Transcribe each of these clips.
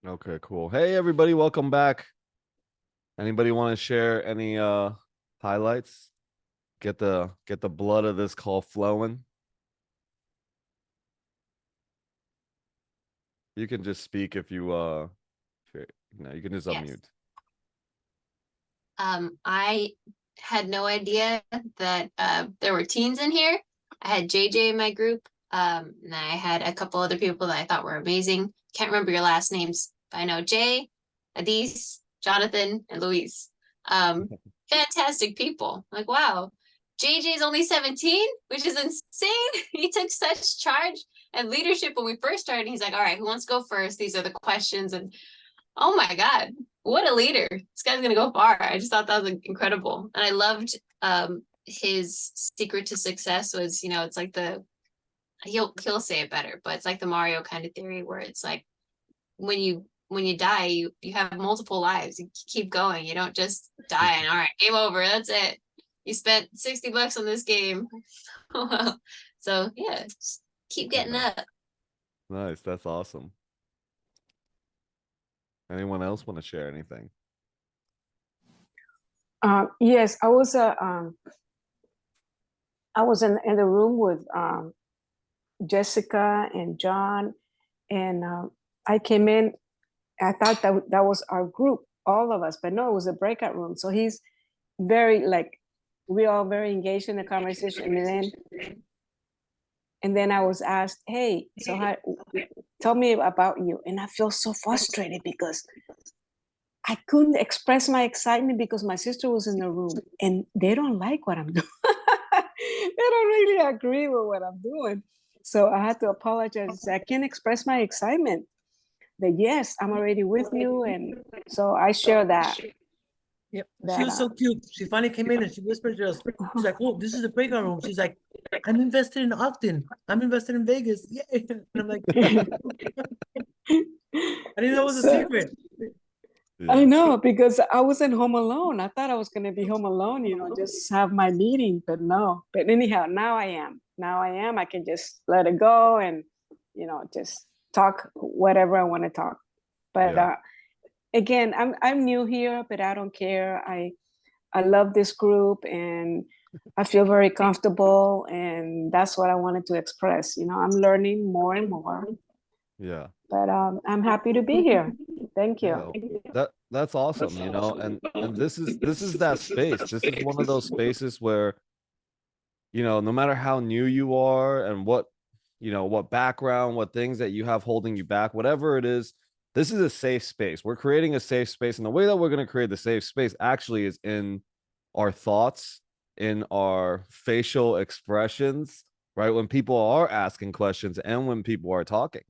Okay, cool. Hey everybody, welcome back. Anybody want to share any highlights? Get the blood of this call flowing. You can just speak if you can just Yes. unmute. I had no idea that there were teens in here. I had JJ in my group, and I had a couple other people that I thought were amazing. Can't remember your last names, but I know Jay, Adis, Jonathan, and Luis. Fantastic people. Like, wow. JJ's only 17, which is insane. He took such charge and leadership when we first started. He's like, all right, who wants to go first? These are the questions. And oh my God, what a leader. This guy's gonna go far. I just thought that was incredible. And I loved his secret to success was, it's like he'll say it better, but it's like the Mario kind of theory where it's like when you die, you have multiple lives. You keep going. You don't just die and all right, game over. That's it. You spent $60 on this game. So yeah, just keep getting Nice. up. Nice. That's awesome. Anyone else want to share anything? Yes, I was in the room with Jessica and John, and I came in. I thought that was our group, all of us, but no, it was a breakout room. So he's very like we all very engaged in the conversation, and then I was asked, "Hey, so tell me about you," and I feel so frustrated because I couldn't express my excitement because my sister was in the room and they don't like what I'm doing. They don't really agree with what I'm doing. So I had to apologize and say, I can't express my excitement that yes, I'm already with you. And so I share that. Yep. She that was so cute. She finally came in and she whispered to us. She's like, "Oh, this is the breakout room." She's like, "I'm invested in Ogden. I'm invested in Vegas." Yeah. And I'm like, I didn't know it was a so secret. I Yeah. know because I wasn't home alone. I thought I was going to be home alone, just have my meeting, but no. But anyhow, now I am. Now I am. I can just let it go and, just talk whatever I want to talk. But Yeah. again, I'm new here, but I don't care. I love this group and I feel very comfortable, and that's what I wanted to express. I'm learning more and more, Yeah. but I'm happy to be here. Thank you. Yeah. That's awesome, and this is that space. This is one of those spaces where no matter how new you are and what background, what things that you have holding you back, whatever it is, this is a safe space. We're creating a safe space. And the way that we're going to create the safe space actually is in our thoughts, in our facial expressions, right? When people are asking questions and when people are talking,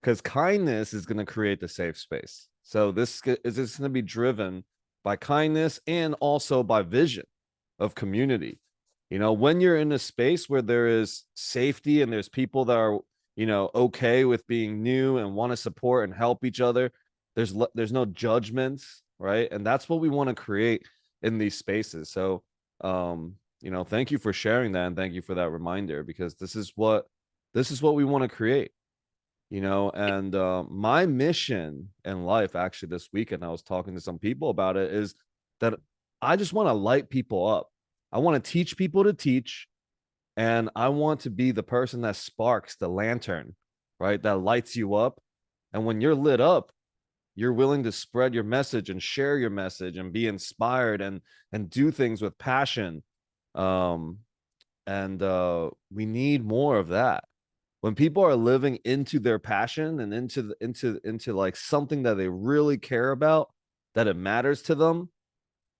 because kindness is going to create the safe space. So this is going to be driven by kindness and also by vision of community. When you're in a space where there is safety and there's people that are, okay with being new and want to support and help each other, there's no judgments, right? And that's what we want to create in these spaces. So, thank you for sharing that and thank you for that reminder, because this is what we want to create. And my mission in life, actually, this weekend I was talking to some people about it, is that I just want to light people up. I want to teach people to teach, and I want to be the person that sparks the lantern, right? That lights you up. And when you're lit up, you're willing to spread your message and share your message and be inspired and do things with passion. um and we need more of that. When people are living into their passion and into like something that they really care about, that it matters to them,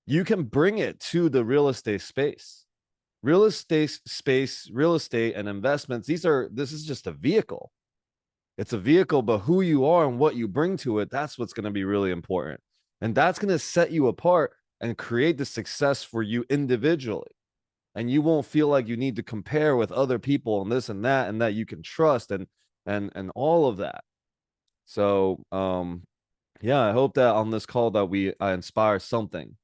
you can bring it to the real estate space. Real estate and investments, this is just a vehicle. It's a vehicle, but who you are and what you bring to it, that's what's going to be really important. And that's going to set you apart and create the success for you individually. And you won't feel like you need to compare with other people and that you can trust and all of that. So yeah, I hope that on this call that I inspire something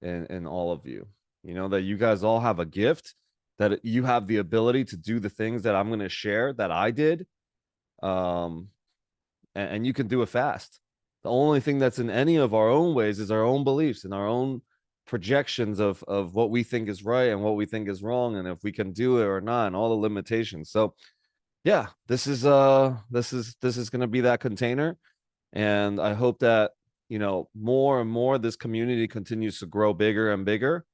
in all of you. That you guys all have a gift, that you have the ability to do the things that I'm going to share that I did. um and you can do it fast. The only thing that's in any of our own ways is our own beliefs and our own projections of what we think is right and what we think is wrong, and if we can do it or not, and all the limitations. So yeah, this is going to be that container, and I hope that, you know, more and more this community continues to grow bigger and bigger,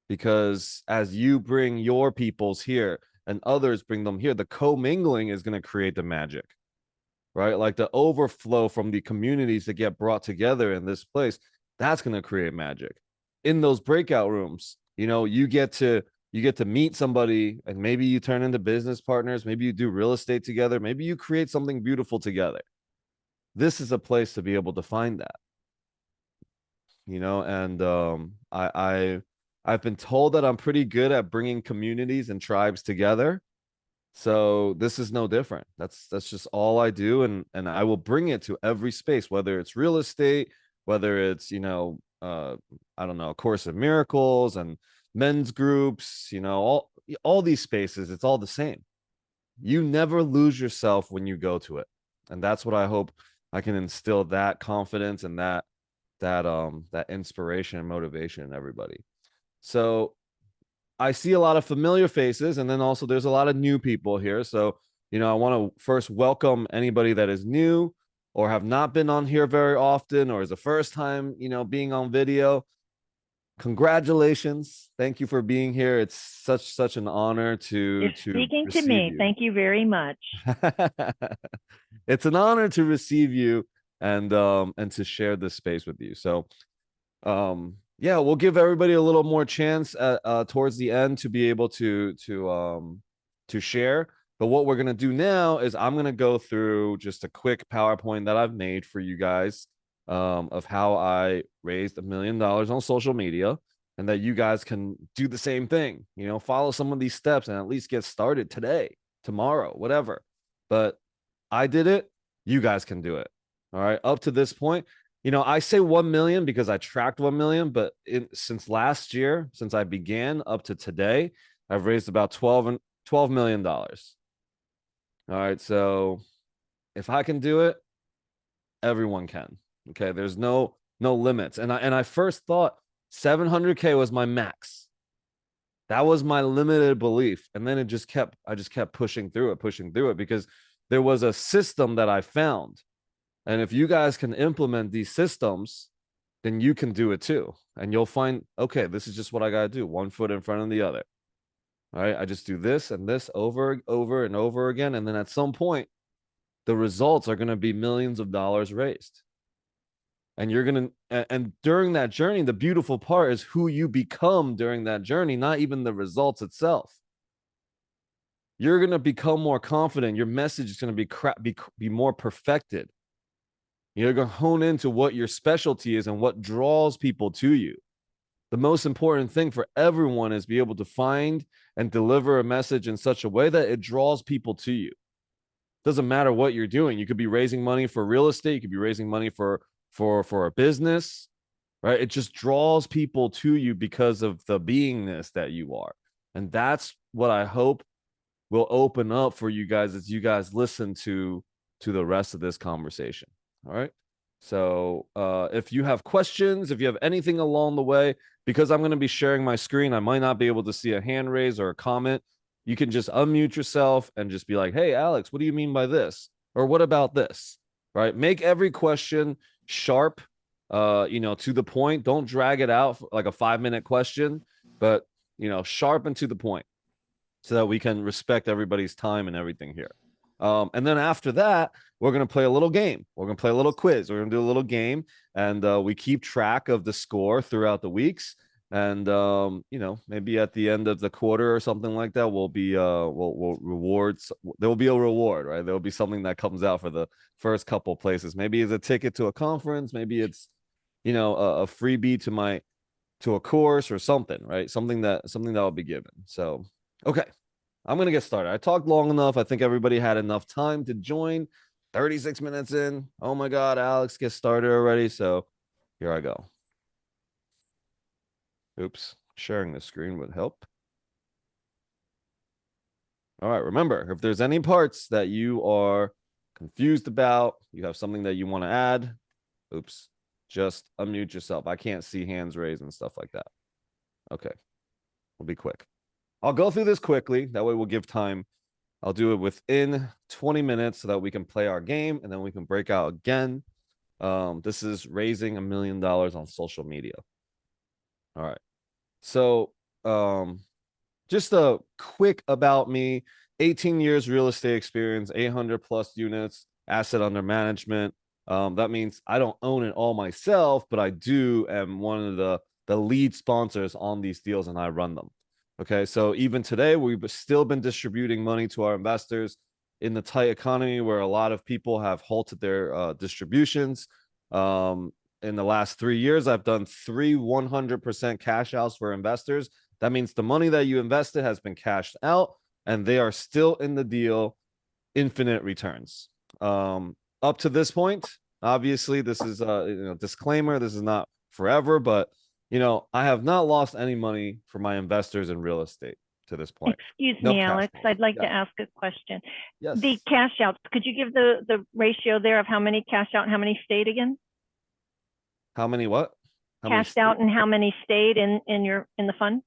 because as you bring your peoples here and others bring them here, the commingling is going to create the magic, right? Like the overflow from the communities that get brought together in this place, that's going to create magic. In those breakout rooms, you know, you get to meet somebody, and maybe you turn into business partners, maybe you do real estate together, maybe you create something beautiful together. This is a place to be able to find that, you know. And I've been told that I'm pretty good at bringing communities and tribes together. So this is no different. That's just all I do, and I will bring it to every space, whether it's real estate, whether it's, you know, I don't know, A Course of Miracles and men's groups, you know, all these spaces, it's all the same. You never lose yourself when you go to it. And that's what I hope I can instill, that confidence and that inspiration and motivation in everybody. So I see a lot of familiar faces, and then also there's a lot of new people here. So, you know, I want to first welcome anybody that is new or have not been on here very often, or is the first time, you know, being on video. Congratulations. Thank you for being here. It's such an honor to speaking to receive me. you. Thank you very much. It's an honor to receive you and to share this space with you. So yeah, we'll give everybody a little more chance towards the end to be able to share. But what we're gonna do now is I'm gonna go through just a quick PowerPoint that I've made for you guys, of how I raised $1 million on social media, and that you guys can do the same thing. You know, follow some of these steps and at least get started today, tomorrow, whatever. But I did it. You guys can do it. All right. Up to this point, you know, I say 1 million because I tracked 1 million, but since last year, since I began up to today, I've raised about $12 million. All right. So if I can do it, everyone can. Okay. There's no limits. And I first thought 700K was my max. That was my limited belief. And then I just kept pushing through it because there was a system that I found. And if you guys can implement these systems, then you can do it too. And you'll find, okay, this is just what I got to do. One foot in front of the other. All right. I just do this and this over and over again. And then at some point, the results are going to be millions of dollars raised. And you're going to, and during that journey, the beautiful part is who you become during that journey, not even the results itself. You're going to become more confident. Your message is going to be more perfected. You're going to hone into what your specialty is and what draws people to you. The most important thing for everyone is be able to find and deliver a message in such a way that it draws people to you. Doesn't matter what you're doing. You could be raising money for real estate. You could be raising money for a business, right? It just draws people to you because of the beingness that you are. And that's what I hope will open up for you guys as you guys listen to the rest of this conversation. All right. So if you have questions, if you have anything along the way, because I'm going to be sharing my screen, I might not be able to see a hand raise or a comment. You can just unmute yourself and just be like, hey, Alex, what do you mean by this? Or what about this? Right. Make every question sharp, you know, to the point. Don't drag it out for like a 5-minute question, but, you know, sharp and to the point so that we can respect everybody's time and everything here. And then after that, we're going to play a little game. We're going to play a little quiz. We're going to do a little game, and we keep track of the score throughout the weeks. And, you know, maybe at the end of the quarter or something like that, we'll rewards. There will be a reward, right? There will be something that comes out for the first couple places. Maybe it's a ticket to a conference. Maybe it's, you know, a freebie to a course or something, right? Something that will be given. So, okay. I'm going to get started. I talked long enough. I think everybody had enough time to join. 36 minutes in. Oh my God, Alex, get started already. So here I go. Oops, sharing the screen would help. All right, remember, if there's any parts that you are confused about, you have something that you want to add, oops, just unmute yourself. I can't see hands raised and stuff like that. Okay, we'll be quick. I'll go through this quickly. That way we'll give time. I'll do it within 20 minutes so that we can play our game and then we can break out again. This is raising $1 million on social media. All right. So just a quick about me, 18 years real estate experience, 800 plus units, asset under management. That means I don't own it all myself, but I am one of the lead sponsors on these deals and I run them. Okay, so even today, we've still been distributing money to our investors in the tight economy where a lot of people have halted their distributions. In the last 3 years, I've done 100% cash outs for investors. That means the money that you invested has been cashed out and they are still in the deal, infinite returns. Up to this point, obviously, this is a disclaimer. This is not forever, but I have not lost any money for my investors in real estate to this point. Excuse No me, cash Alex. flow. I'd like Yeah. to ask a question. Yes. The cash outs, could you give the ratio there of how many cashed out and how many stayed again? How many what? How many Cashed out and how many stayed in the fund?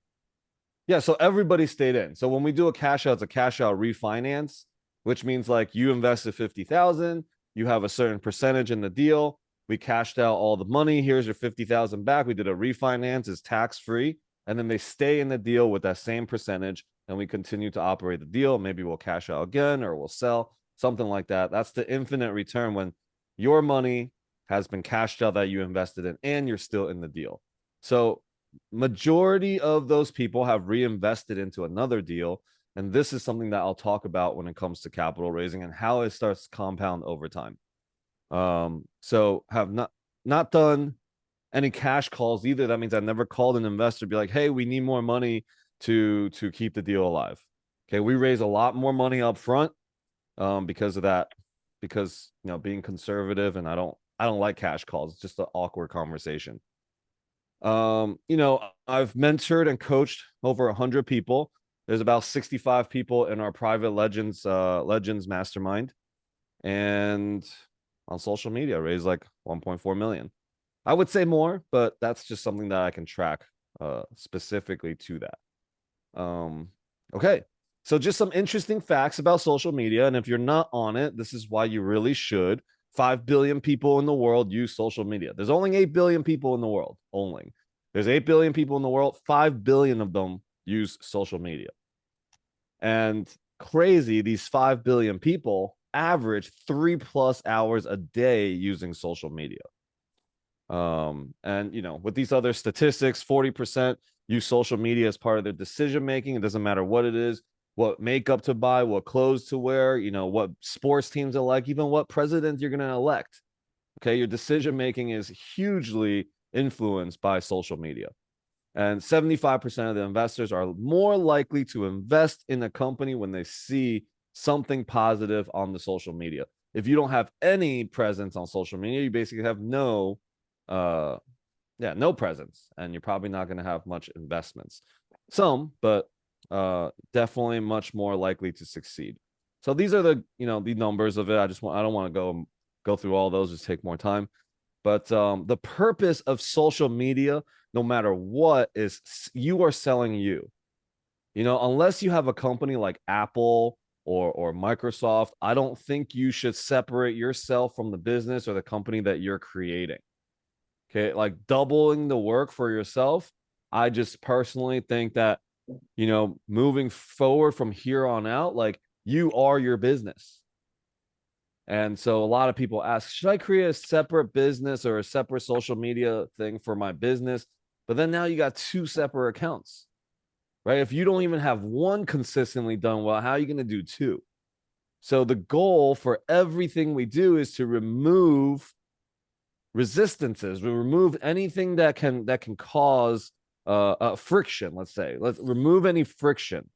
Yeah, so everybody stayed in. So when we do a cash out, it's a cash out refinance, which means like you invested 50,000, you have a certain percentage in the deal. We cashed out all the money. Here's your 50,000 back. We did a refinance, it's tax free, and then they stay in the deal with that same percentage, and we continue to operate the deal. Maybe we'll cash out again or we'll sell, something like that. That's the infinite return when your money has been cashed out that you invested in and you're still in the deal. So majority of those people have reinvested into another deal, and this is something that I'll talk about when it comes to capital raising and how it starts to compound over time. So have not done any cash calls either. That means I never called an investor be like, hey, we need more money to keep the deal alive. Okay, we raise a lot more money up front because of that, because being conservative, and I don't like cash calls. It's just an awkward conversation. I've mentored and coached over 100 people. There's about 65 people in our private legends mastermind, and on social media raised like 1.4 million. I would say more, but that's just something that I can track specifically to that. Okay, so just some interesting facts about social media, and if you're not on it, this is why you really should. 5 billion people in the world use social media. There's only 8 billion people in the world. There's 8 billion people in the world. 5 billion of them use social media. And crazy, these 5 billion people average 3+ hours a day using social media. And with these other statistics, 40% use social media as part of their decision making. It doesn't matter what it is, what makeup to buy, what clothes to wear, what sports teams are like, even what president you're going to elect. Okay, your decision making is hugely influenced by social media. And 75% of the investors are more likely to invest in a company when they see something positive on the social media. If you don't have any presence on social media, you basically have no presence, and you're probably not going to have much investments. Some, but definitely much more likely to succeed. So these are the numbers of it. I don't want to go through all those, just take more time. But the purpose of social media, no matter what, is you are selling you. Unless you have a company like Apple or Microsoft, I don't think you should separate yourself from the business or the company that you're creating. Okay, like doubling the work for yourself. I just personally think that, moving forward from here on out, like you are your business. And so a lot of people ask, should I create a separate business or a separate social media thing for my business? But then now you got 2 separate accounts, right? If you don't even have one consistently done well, how are you going to do 2? So the goal for everything we do is to remove resistances. We remove anything that can cause friction. Let's remove any friction.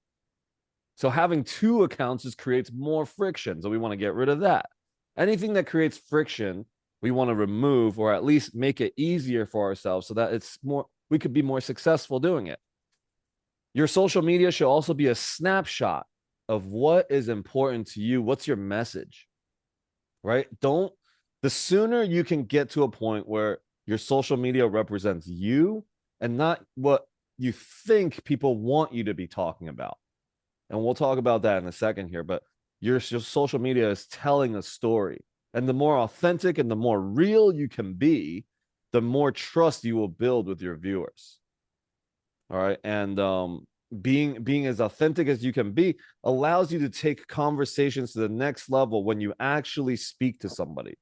So having 2 accounts just creates more friction. So we want to get rid of that. Anything that creates friction, we want to remove, or at least make it easier for ourselves so that we could be more successful doing it. Your social media should also be a snapshot of what is important to you. What's your message? right? The sooner you can get to a point where your social media represents you and not what you think people want you to be talking about. And we'll talk about that in a second here, but your social media is telling a story. And the more authentic and the more real you can be, the more trust you will build with your viewers. All right. And being as authentic as you can be allows you to take conversations to the next level when you actually speak to somebody.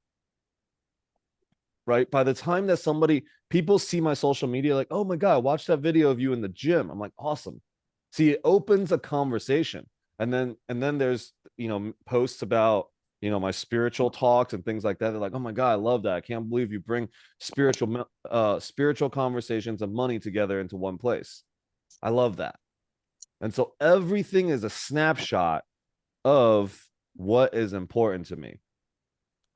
Right? By the time that people see my social media, like, oh my God, I watched that video of you in the gym. I'm like, awesome. See, it opens a conversation. And then there's, posts about, my spiritual talks and things like that. They're like, oh my God, I love that. I can't believe you bring spiritual conversations and money together into one place. I love that. And so everything is a snapshot of what is important to me.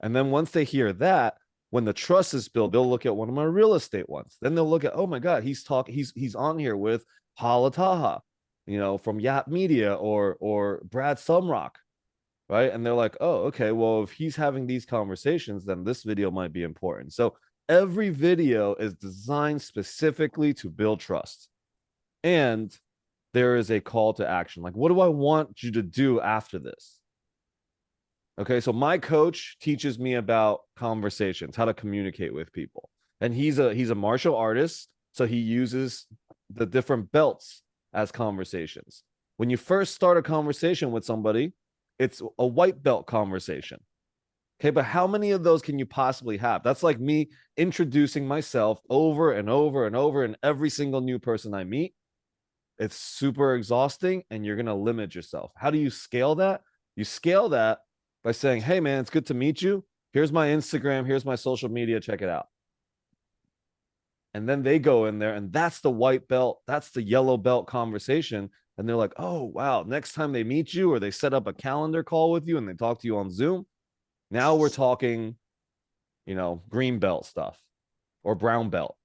And then once they hear that, when the trust is built, they'll look at one of my real estate ones. Then they'll look at, oh my God, he's on here with Hala Taha, from Yap Media or Brad Sumrock, right? And they're like, oh, okay, well, if he's having these conversations, then this video might be important. So every video is designed specifically to build trust. And there is a call to action. Like, what do I want you to do after this? Okay, so my coach teaches me about conversations, how to communicate with people. And he's a martial artist, so he uses the different belts as conversations. When you first start a conversation with somebody, it's a white belt conversation. Okay, but how many of those can you possibly have? That's like me introducing myself over and over and over, and every single new person I meet. It's super exhausting, and you're going to limit yourself. How do you scale that? You scale that by saying, hey, man, it's good to meet you. Here's my Instagram. Here's my social media. Check it out. And then they go in there, and that's the white belt. That's the yellow belt conversation. And they're like, oh, wow. Next time they meet you or they set up a calendar call with you and they talk to you on Zoom, now we're talking, green belt stuff or brown belt.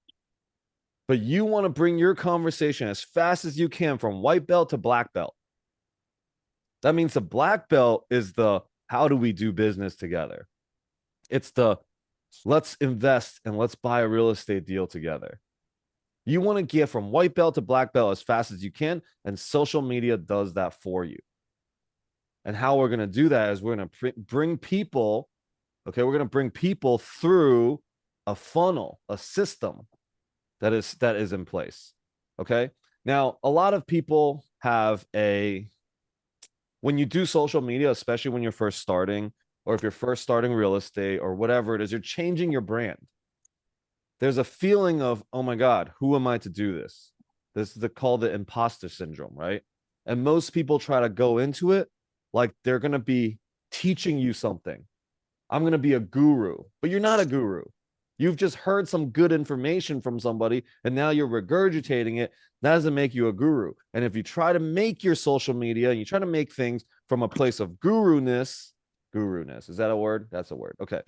But you want to bring your conversation as fast as you can from white belt to black belt. That means the black belt is the how do we do business together? It's the let's invest and let's buy a real estate deal together. You want to get from white belt to black belt as fast as you can, and social media does that for you. And how we're going to do that is we're going to bring people, we're going to bring people through a funnel, a system that is in place. Okay. Now, a lot of people have when you do social media, especially when you're first starting, or if you're first starting real estate or whatever it is, you're changing your brand. There's a feeling of, oh my God, who am I to do this? This is called the imposter syndrome, right? And most people try to go into it like they're going to be teaching you something. I'm going to be a guru, but you're not a guru. You've just heard some good information from somebody, and now you're regurgitating it. That doesn't make you a guru. And if you try to make your social media and you try to make things from a place of guruness, is that a word? That's a word. Okay.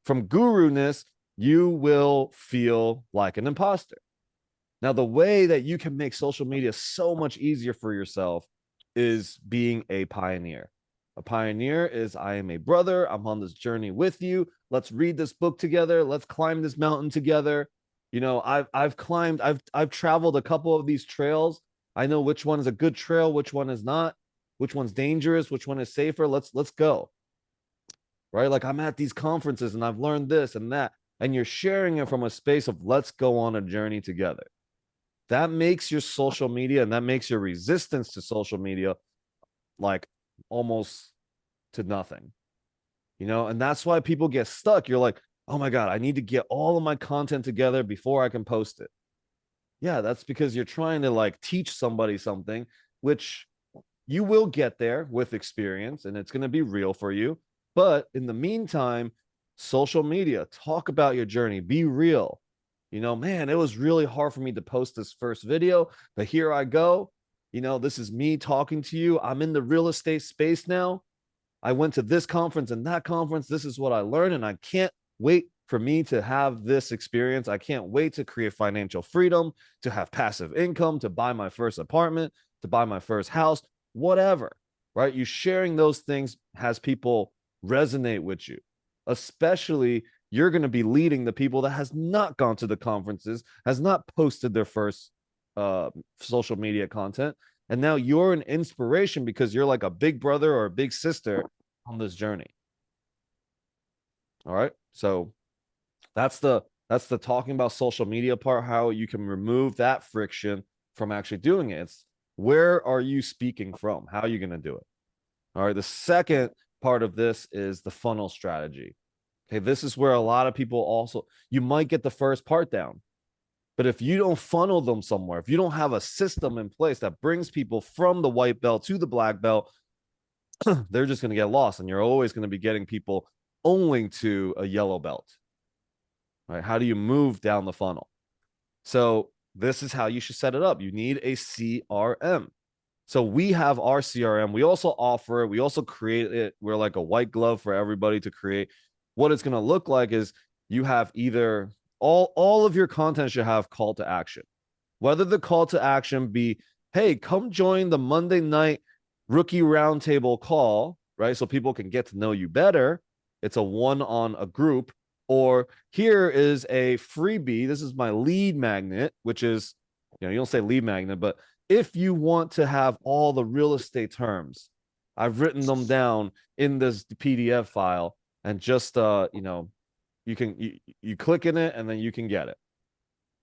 From guruness, you will feel like an imposter. Now, the way that you can make social media so much easier for yourself is being a pioneer. A pioneer is, I am a brother. I'm on this journey with you. Let's read this book together. Let's climb this mountain together. I've traveled a couple of these trails. I know which one is a good trail, which one is not, which one's dangerous, which one is safer. Let's go. Right? Like, I'm at these conferences and I've learned this and that, and you're sharing it from a space of let's go on a journey together. That makes your social media and that makes your resistance to social media like almost to nothing, and that's why people get stuck. You're like, oh my God, I need to get all of my content together before I can post it. Yeah, that's because you're trying to like teach somebody something, which you will get there with experience and it's going to be real for you. But in the meantime, social media, talk about your journey, be real. Man, it was really hard for me to post this first video, but here I go. This is me talking to you. I'm in the real estate space now. I went to this conference and that conference. This is what I learned. And I can't wait for me to have this experience. I can't wait to create financial freedom, to have passive income, to buy my first apartment, to buy my first house, whatever, right? You sharing those things has people resonate with you. especially you're going to be leading the people that has not gone to the conferences, has not posted their first social media content. And now you're an inspiration because you're like a big brother or a big sister on this journey. All right. So that's the talking about social media part, how you can remove that friction from actually doing it. It's where are you speaking from? How are you going to do it? All right. The second part of this is the funnel strategy. Okay. This is where a lot of people also, you might get the first part down, but if you don't funnel them somewhere, if you don't have a system in place that brings people from the white belt to the black belt, they're just going to get lost, and you're always going to be getting people only to a yellow belt. Right? How do you move down the funnel? So this is how you should set it up. You need a CRM. So we have our CRM. We also offer it. We also create it. We're like a white glove for everybody to create. What it's going to look like is you have either all of your content should have call to action. Whether the call to action be, hey, come join the Monday night rookie roundtable call, right? So people can get to know you better. It's a one on a group. Or here is a freebie. This is my lead magnet, which is, you don't say lead magnet, but if you want to have all the real estate terms, I've written them down in this PDF file, and just you click in it and then you can get it.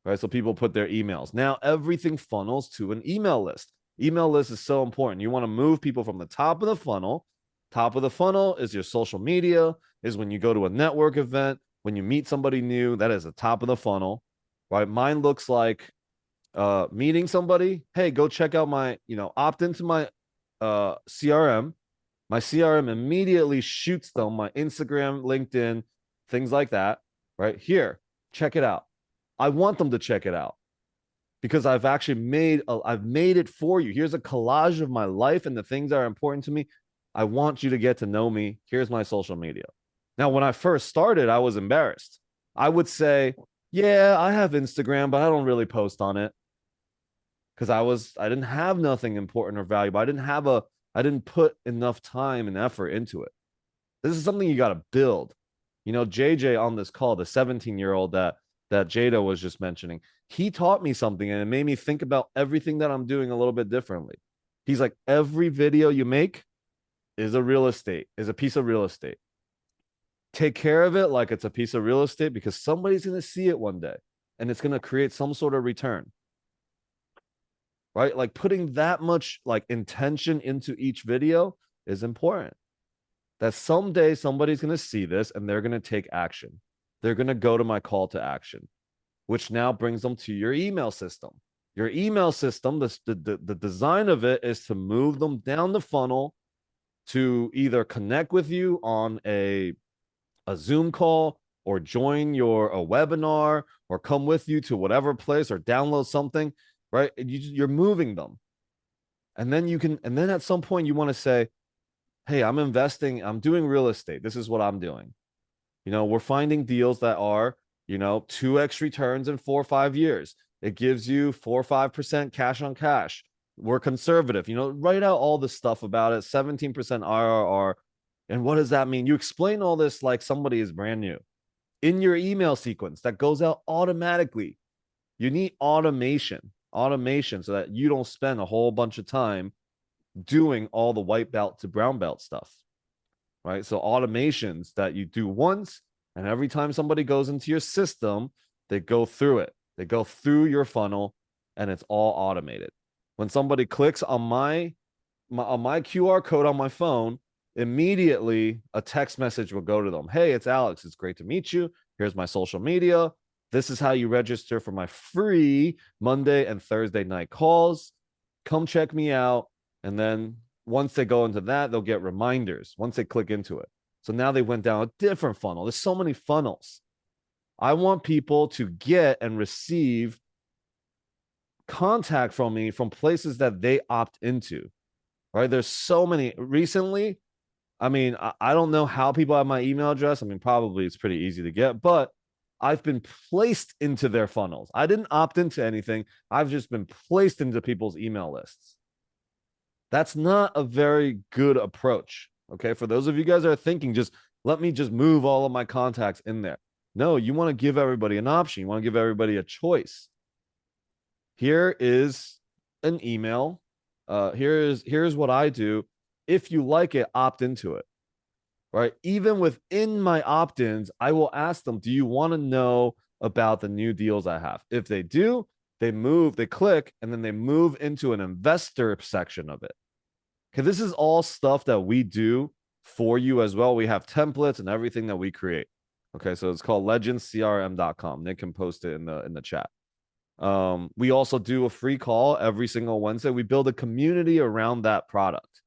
Right? So people put their emails. Now everything funnels to an email list. Email list is so important. You want to move people from the top of the funnel. Top of the funnel is your social media, is when you go to a network event, when you meet somebody new, that is the top of the funnel, right? Mine looks like meeting somebody. Hey, go check out my, opt into my CRM. My CRM immediately shoots them my Instagram, LinkedIn, things like that, right? Here, check it out. I want them to check it out because I've actually made it for you. Here's a collage of my life and the things that are important to me. I want you to get to know me. Here's my social media. Now, when I first started, I was embarrassed. I would say, yeah, I have Instagram, but I don't really post on it because I didn't have nothing important or valuable. I didn't put enough time and effort into it. This is something you got to build. JJ on this call, the 17-year-old that Jada was just mentioning, he taught me something and it made me think about everything that I'm doing a little bit differently. He's like, every video you make is a piece of real estate. Take care of it like it's a piece of real estate because somebody's going to see it one day and it's going to create some sort of return. Right? Like putting that much like intention into each video is important. That someday somebody's going to see this and they're going to take action. They're going to go to my call to action, which now brings them to your email system. Your email system, the design of it is to move them down the funnel to either connect with you on a Zoom call or join a webinar or come with you to whatever place or download something, right? You're moving them. And then at some point you want to say, hey, I'm investing, I'm doing real estate. This is what I'm doing. We're finding deals that are, 2x returns in 4 or 5 years. It gives you 4 or 5% cash on cash. We're conservative, write out all the stuff about it, 17% IRR. And what does that mean? You explain all this like somebody is brand new in your email sequence that goes out automatically. You need automation so that you don't spend a whole bunch of time doing all the white belt to brown belt stuff, right? So automations that you do once, and every time somebody goes into your system, they go through it. They go through your funnel and it's all automated. When somebody clicks on my QR code on my phone, immediately a text message will go to them. Hey, it's Alex. It's great to meet you. Here's my social media. This is how you register for my free Monday and Thursday night calls. Come check me out. And then once they go into that, they'll get reminders once they click into it. So now they went down a different funnel. There's so many funnels. I want people to get and receive contact from me from places that they opt into, right? There's so many. Recently, I don't know how people have my email address. Probably it's pretty easy to get, but I've been placed into their funnels. I didn't opt into anything. I've just been placed into people's email lists. That's not a very good approach. Okay. For those of you guys that are thinking, just let me just move all of my contacts in there. No, you want to give everybody an option. You want to give everybody a choice. Here is an email. Here's what I do. If you like it, opt into it. Right? Even within my opt-ins, I will ask them, do you want to know about the new deals I have? If they do, they click, and then they move into an investor section of it. Okay, this is all stuff that we do for you as well. We have templates and everything that we create. Okay, so it's called legendscrm.com. Nick can post it in the chat. We also do a free call every single Wednesday. We build a community around that product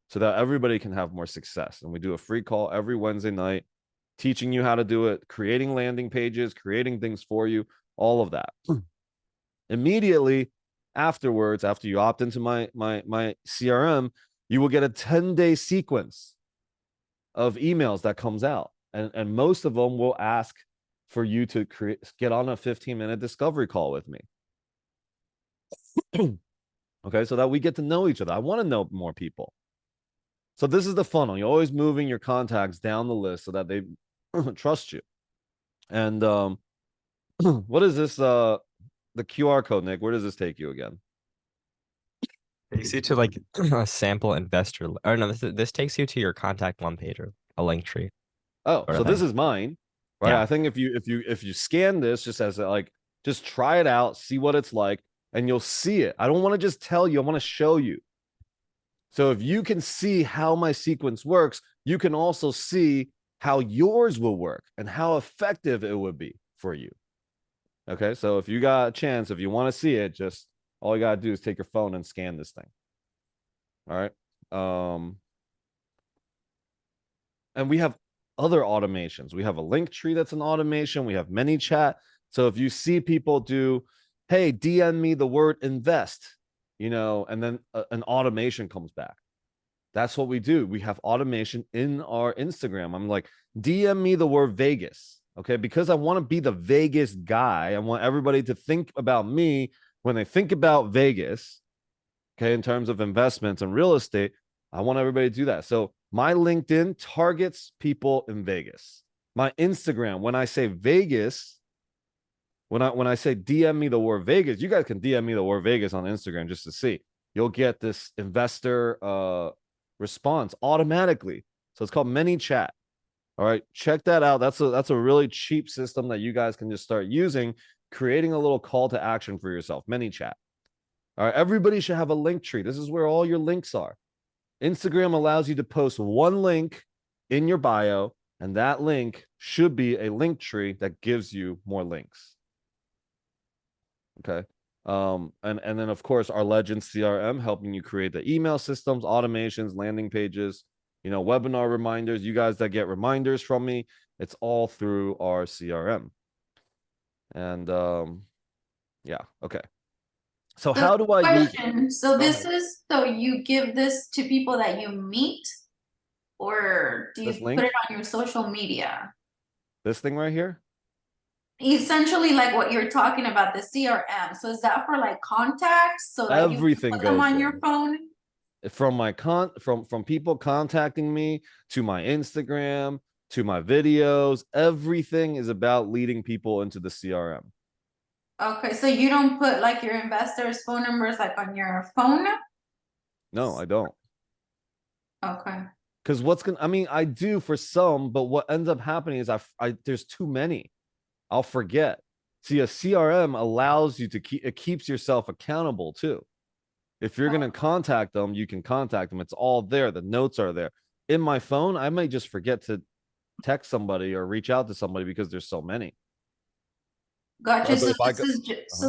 so that everybody can have more success. And we do a free call every Wednesday night, teaching you how to do it, creating landing pages, creating things for you, all of that. Immediately afterwards, after you opt into my CRM, you will get a 10-day sequence of emails that comes out. And most of them will ask for you to get on a 15-minute discovery call with me. Okay, so that we get to know each other. I want to know more people. So this is the funnel. You're always moving your contacts down the list so that they trust you. And what is this? The QR code, Nick, where does this take you again? Takes you to like a sample investor. Or no, this takes you to your contact one page or a link tree. Oh, so this is mine, right? Yeah. I think if you scan this just as like, just try it out, see what it's like, and you'll see it. I don't want to just tell you, I want to show you. So if you can see how my sequence works, you can also see how yours will work and how effective it would be for you. Okay, so if you got a chance, if you want to see it, just all you got to do is take your phone and scan this thing. All right. And we have other automations. We have a link tree that's an automation. We have ManyChat. So if you see people do, hey, DM me the word invest, and then an automation comes back. That's what we do. We have automation in our Instagram. I'm like, DM me the word Vegas. Okay. Because I want to be the Vegas guy. I want everybody to think about me when they think about Vegas. Okay. In terms of investments and real estate, I want everybody to do that. So my LinkedIn targets people in Vegas. My Instagram, when I say Vegas, when I say DM me the word Vegas, you guys can DM me the word Vegas on Instagram just to see. You'll get this investor response automatically. So it's called ManyChat. All right, check that out. That's a really cheap system that you guys can just start using, creating a little call to action for yourself. ManyChat. All right, everybody should have a link tree. This is where all your links are. Instagram allows you to post one link in your bio, and that link should be a link tree that gives you more links. Okay. And then of course our Legend CRM helping you create the email systems, automations, landing pages, webinar reminders. You guys that get reminders from me, it's all through our CRM. And yeah, okay. So how do I use it? So this is, so you give this to people that you meet, or do you put it on your social media? This thing right here? Essentially like what you're talking about, the CRM. So is that for like contacts? So that everything you put them on your phone? From my from people contacting me to my Instagram to my videos, everything is about leading people into the CRM. Okay, so you don't put like your investors' phone numbers like on your phone? No, I don't. Okay. Because I do for some, but what ends up happening is there's too many. I'll forget. See, a CRM allows you to it keeps yourself accountable too. If you're going to contact them, you can contact them. It's all there. The notes are there. In my phone, I may just forget to text somebody or reach out to somebody because there's so many. Gotcha. So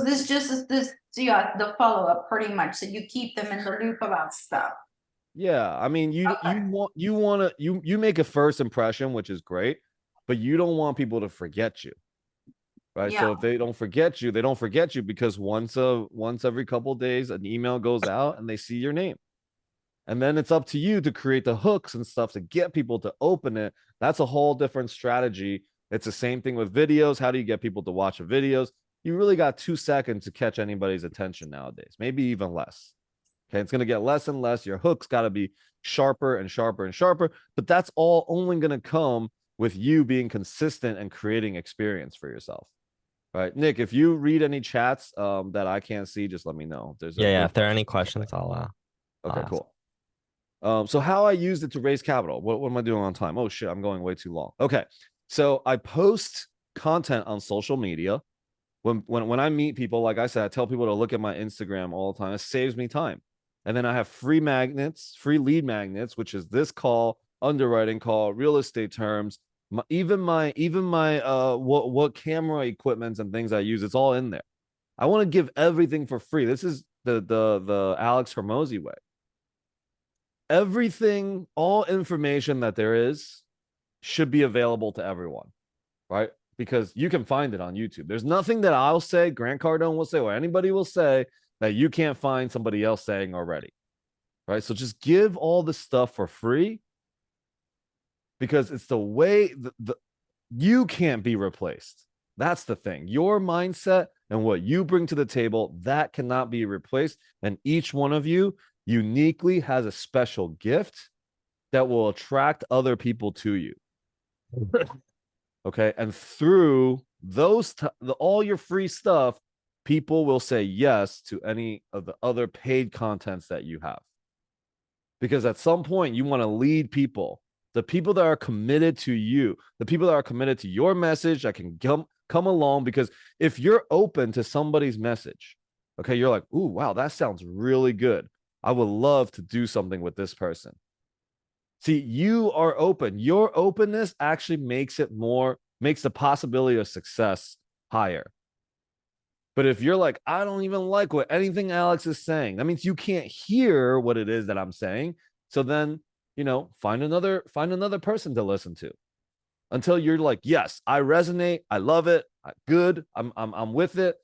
this just is the follow-up pretty much. So you keep them in the loop about stuff. Yeah, I mean, you make a first impression, which is great, but you don't want people to forget you. Right. Yeah. So if they don't forget you, because once every couple of days, an email goes out and they see your name. And then it's up to you to create the hooks and stuff to get people to open it. That's a whole different strategy. It's the same thing with videos. How do you get people to watch the videos? You really got 2 seconds to catch anybody's attention nowadays, maybe even less. Okay. It's going to get less and less. Your hooks got to be sharper and sharper and sharper, but that's all only going to come with you being consistent and creating experience for yourself. Right, Nick, if you read any chats that I can't see, just let me know. Yeah. If there are any questions, I'll Okay, ask. cool. So how I used it to raise capital. What am I doing on time? Oh shit, I'm going way too long. Okay. So I post content on social media. When I meet people, like I said, I tell people to look at my Instagram all the time. It saves me time. And then I have free magnets, free lead magnets, which is this call, underwriting call, real estate terms, even my what camera equipment and things I use. It's all in there. I want to give everything for free. This is the Alex Hormozy way. Everything, all information that there is should be available to everyone, right? Because you can find it on YouTube. There's nothing that I'll say, Grant Cardone will say, or anybody will say that you can't find somebody else saying already, right? So just give all the stuff for free, because it's the way you can't be replaced. That's the thing. Your mindset and what you bring to the table, that cannot be replaced. And each one of you uniquely has a special gift that will attract other people to you. Okay. And through those, all your free stuff, people will say yes to any of the other paid contents that you have. Because at some point, you want to lead people, the people that are committed to you, the people that are committed to your message, that can come along. Because if you're open to somebody's message, okay, you're like, ooh, wow, that sounds really good. I would love to do something with this person. See, you are open. Your openness actually makes the possibility of success higher. But if you're like, I don't even like what anything Alex is saying, that means you can't hear what it is that I'm saying. So then, find another person to listen to until you're like, yes, I resonate. I love it. Good. I'm with it.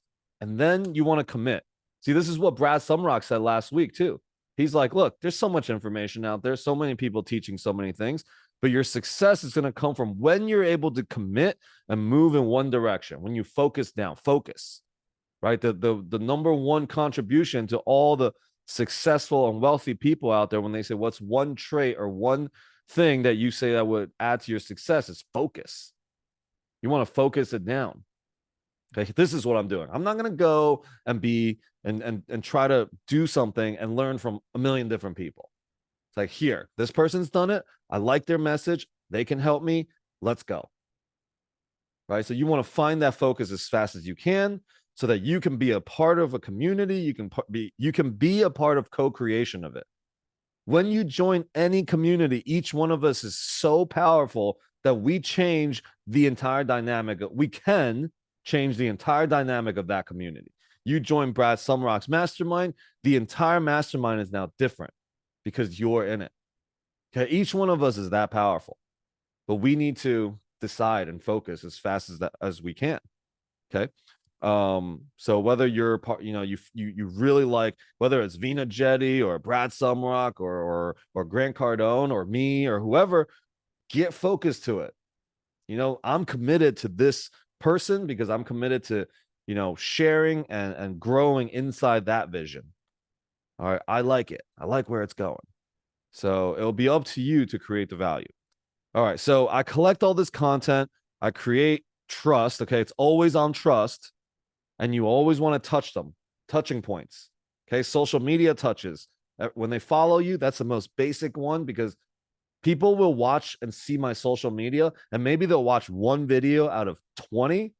And then you want to commit. See, this is what Brad Sumrock said last week too. He's like, look, there's so much information out there, so many people teaching so many things, but your success is going to come from when you're able to commit and move in one direction. When you focus, right? The number one contribution to all the successful and wealthy people out there, when they say, what's one trait or one thing that you say that would add to your success, is focus. You want to focus it down. Okay, this is what I'm doing. I'm not going to go and be and try to do something and learn from a million different people. It's like, here, this person's done it. I like their message. They can help me. Let's go. Right? So you want to find that focus as fast as you can, so that you can be a part of a community. You can be a part of co-creation of it. When you join any community, each one of us is so powerful that we change the entire dynamic. We can change the entire dynamic of that community. You join Brad Sumrock's mastermind, the entire mastermind is now different because you're in it. Okay, each one of us is that powerful, but we need to decide and focus as fast as we can. Okay. So whether you're part, you really like, whether it's Vina Jetty or Brad Sumrock or Grant Cardone or me or whoever, get focused to it. I'm committed to this person because I'm committed to, sharing and growing inside that vision. All right. I like it. I like where it's going. So it'll be up to you to create the value. All right. So I collect all this content. I create trust. Okay. It's always on trust. And you always want to touch them, touching points. Okay. Social media touches. When they follow you, that's the most basic one, because people will watch and see my social media, and maybe they'll watch one video out of 20,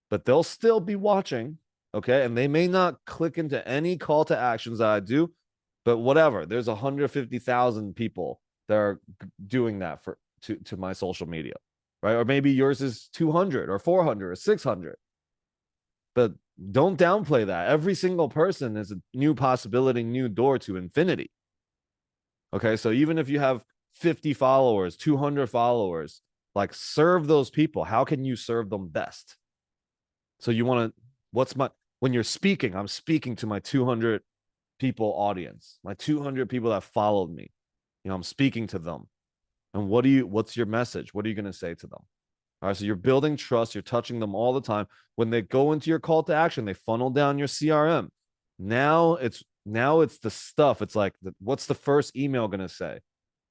but they'll still be watching. Okay. And they may not click into any call to actions that I do, but whatever. There's 150,000 people that are doing that to my social media, right? Or maybe yours is 200 or 400 or 600. But don't downplay that. Every single person is a new possibility, new door to infinity. Okay, so even if you have 50 followers, 200 followers, like, serve those people. How can you serve them best? So you want to, when you're speaking, I'm speaking to my 200 people audience, my 200 people that followed me. I'm speaking to them. And what's your message? What are you going to say to them? All right, so you're building trust. You're touching them all the time. When they go into your call to action, they funnel down your CRM. Now it's the stuff. It's like, what's the first email going to say?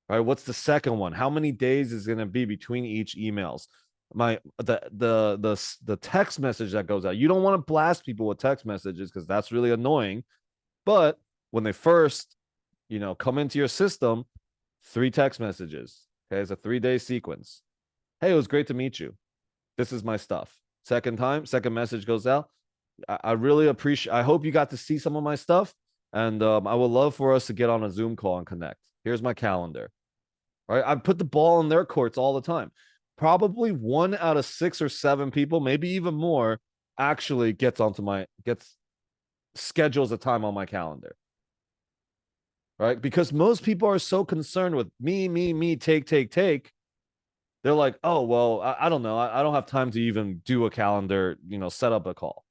right? What's the second one? How many days is going to be between each emails? The text message that goes out. You don't want to blast people with text messages because that's really annoying. But when they first, come into your system, 3 text messages. Okay, it's a 3-day sequence. Hey, it was great to meet you. This is my stuff. Second message goes out. I really appreciate. I hope you got to see some of my stuff, and I would love for us to get on a Zoom call and connect. Here's my calendar. Right, I put the ball in their courts all the time. Probably 1 out of 6 or 7 people, maybe even more, actually gets schedules a time on my calendar. Right, because most people are so concerned with me, take. They're like, oh well, I don't know, I don't have time to even do a calendar, set up a call.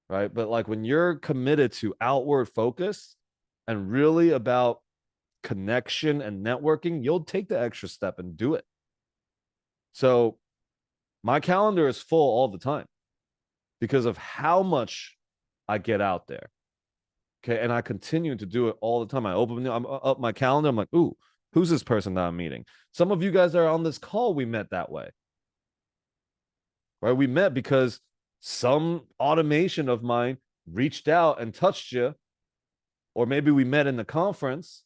Right, but like when you're committed to outward focus and really about connection and networking, you'll take the extra step and do it. So my calendar is full all the time because of how much I get out there. Okay, and I continue to do it all the time. I'm up my calendar. I'm like, ooh, who's this person that I'm meeting? Some of you guys that are on this call, we met that way. Right? We met because some automation of mine reached out and touched you, or maybe we met in the conference,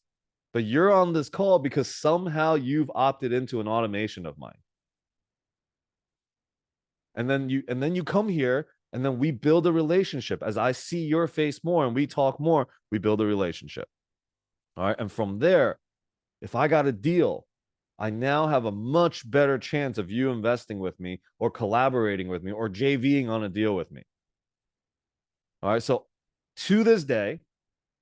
but you're on this call because somehow you've opted into an automation of mine. And then you come here, and then we build a relationship. As I see your face more and we talk more, we build a relationship. All right. And from there, if I got a deal, I now have a much better chance of you investing with me or collaborating with me or JVing on a deal with me. All right. So to this day,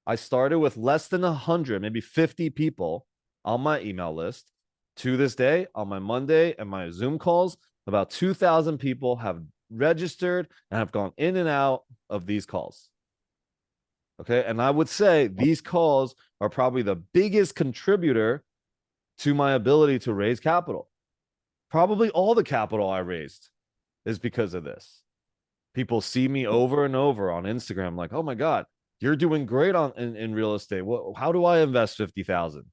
I started with less than 100, maybe 50 people on my email list. To this day, on my Monday and my Zoom calls, about 2,000 people have registered and have gone in and out of these calls. Okay. And I would say these calls are probably the biggest contributor to my ability to raise capital. Probably all the capital I raised is because of this. People see me over and over on Instagram like, oh my God, you're doing great in real estate. How do I invest 50,000?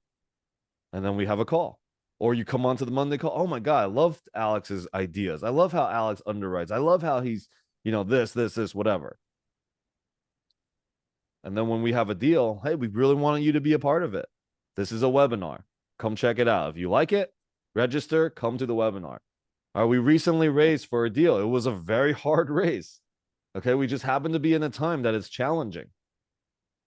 And then we have a call. Or you come onto the Monday call. Oh my God, I love Alex's ideas. I love how Alex underwrites. I love how he's, this, whatever. And then when we have a deal, hey, we really want you to be a part of it. This is a webinar. Come check it out. If you like it, register, come to the webinar. We recently raised for a deal. It was a very hard raise. Okay, we just happen to be in a time that is challenging.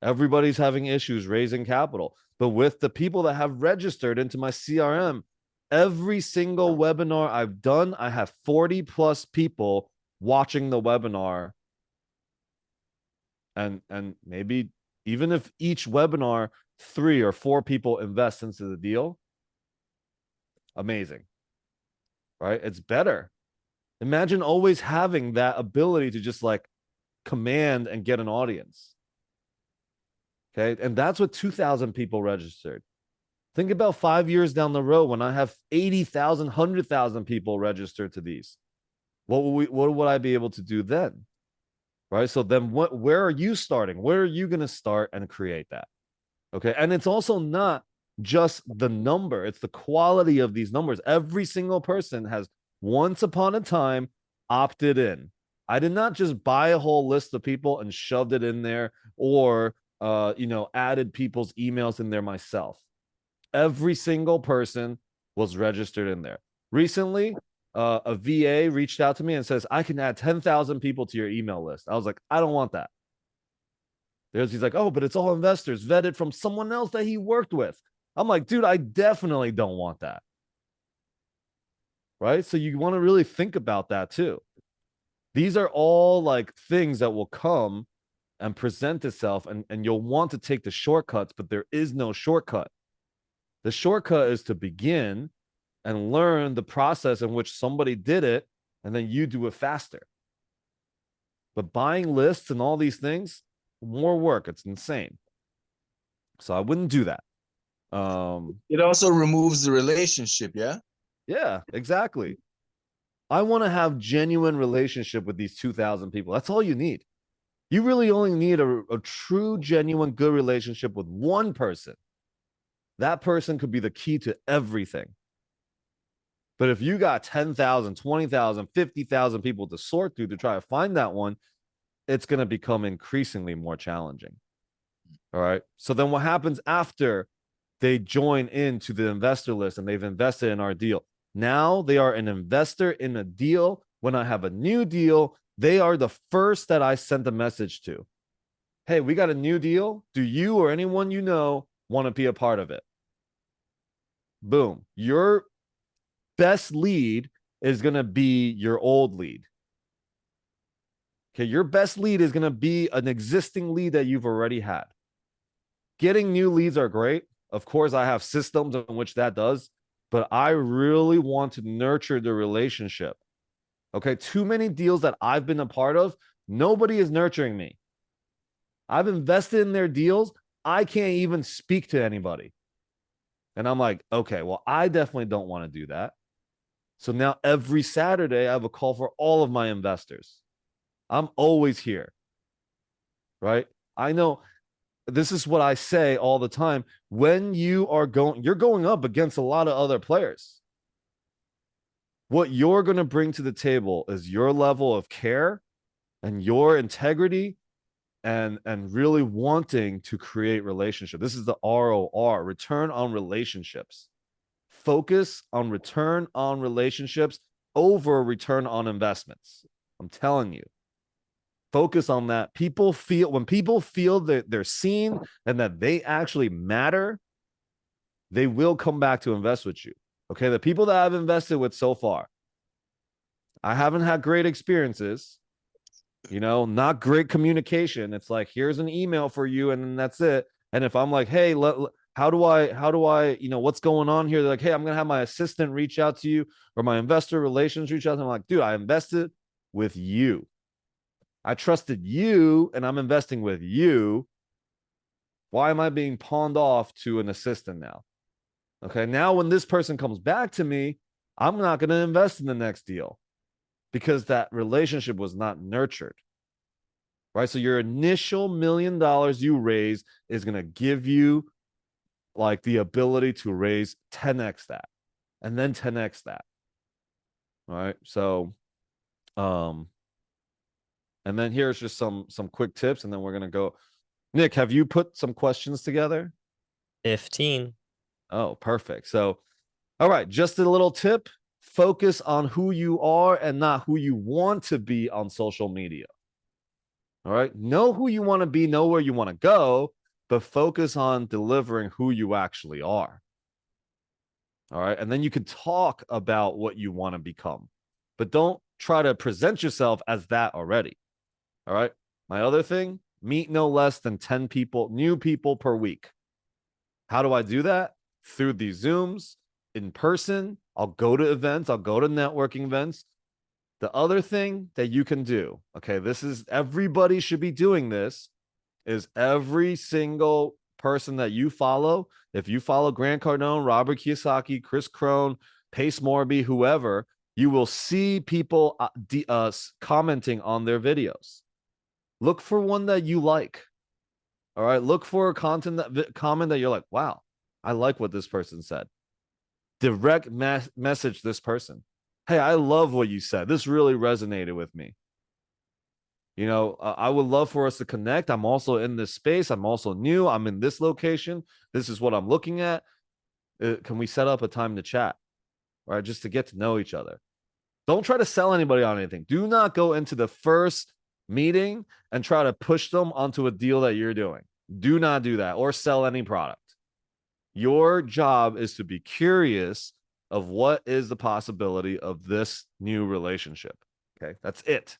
Everybody's having issues raising capital. But with the people that have registered into my CRM, every single webinar I've done, I have 40 plus people watching the webinar. And maybe even if each webinar 3 or 4 people invest into the deal, amazing. Right? It's better. Imagine always having that ability to just like command and get an audience. Okay. And that's what 2,000 people registered. Think about 5 years down the road when I have 80,000, 100,000 people registered to these. What would I be able to do then? Right. So then where are you starting? Where are you going to start and create that? Okay. And it's also not just the number, it's the quality of these numbers. Every single person has once upon a time opted in. I did not just buy a whole list of people and shoved it in there or added people's emails in there myself. Every single person was registered in there. Recently, a VA reached out to me and says, I can add 10,000 people to your email list. I was like, I don't want that. He's like, oh, but it's all investors vetted from someone else that he worked with. I'm like, dude, I definitely don't want that. Right? So you want to really think about that too. These are all like things that will come and present itself, and you'll want to take the shortcuts, but there is no shortcut. The shortcut is to begin and learn the process in which somebody did it, and then you do it faster. But buying lists and all these things, more work. It's insane. So I wouldn't do that. It also removes the relationship, yeah? Yeah, exactly. I want to have genuine relationship with these 2,000 people. That's all you need. You really only need a true, genuine, good relationship with one person. that person could be the key to everything. But if you got 10,000, 20,000, 50,000 people to sort through to try to find that one, it's going to become increasingly more challenging. All right. So then what happens after they join into the investor list and they've invested in our deal? Now they are an investor in a deal. When I have a new deal, they are the first that I sent a message to. Hey, we got a new deal. Do you or anyone you know want to be a part of it? Boom. Your best lead is going to be your old lead. Okay, your best lead is going to be an existing lead that you've already had. Getting new leads are great. Of course, I have systems in which that does, but I really want to nurture the relationship. Okay, too many deals that I've been a part of, nobody is nurturing me. I've invested in their deals. I can't even speak to anybody. And I'm like, okay, well, I definitely don't want to do that. So now every Saturday, I have a call for all of my investors. I'm always here, right? I know this is what I say all the time. When you're going up against a lot of other players. What you're going to bring to the table is your level of care and your integrity and really wanting to create relationship. This is the ROR, return on relationships. Focus on return on relationships over return on investments. I'm telling you. Focus on that. When people feel that they're seen and that they actually matter, they will come back to invest with you. Okay. The people that I've invested with so far, I haven't had great experiences, not great communication. It's like, here's an email for you, and then that's it. And if I'm like, hey, how do I, what's going on here? They're like, hey, I'm going to have my assistant reach out to you or my investor relations reach out to them. I'm like, dude, I invested with you. I trusted you and I'm investing with you. Why am I being pawned off to an assistant now? Okay, now when this person comes back to me, I'm not going to invest in the next deal because that relationship was not nurtured. Right? So your initial $1 million you raise is going to give you like the ability to raise 10x that and then 10x that. All right. So, and then here's just some quick tips, and then we're gonna go. Nick, have you put some questions together? 15. Oh, perfect. So, all right, just a little tip. Focus on who you are and not who you want to be on social media. All right. Know who you want to be, know where you want to go, but focus on delivering who you actually are. All right. And then you can talk about what you want to become, but don't try to present yourself as that already. All right. My other thing, meet no less than 10 people, new people per week. How do I do that? Through these Zooms, in person. I'll go to events. I'll go to networking events. The other thing that you can do, okay, everybody should be doing this, is every single person that you follow, if you follow Grant Cardone, Robert Kiyosaki, Chris Crone, Pace Morby, whoever, you will see people commenting on their videos. Look for one that you like. All right. Look for a comment that you're like, wow, I like what this person said. Direct message this person. Hey, I love what you said. This really resonated with me. I would love for us to connect. I'm also in this space. I'm also new. I'm in this location. This is what I'm looking at. Can we set up a time to chat? Right? Just to get to know each other. Don't try to sell anybody on anything. Do not go into the first meeting and try to push them onto a deal that you're doing. Do not do that or sell any product. Your job is to be curious of what is the possibility of this new relationship. Okay, that's it.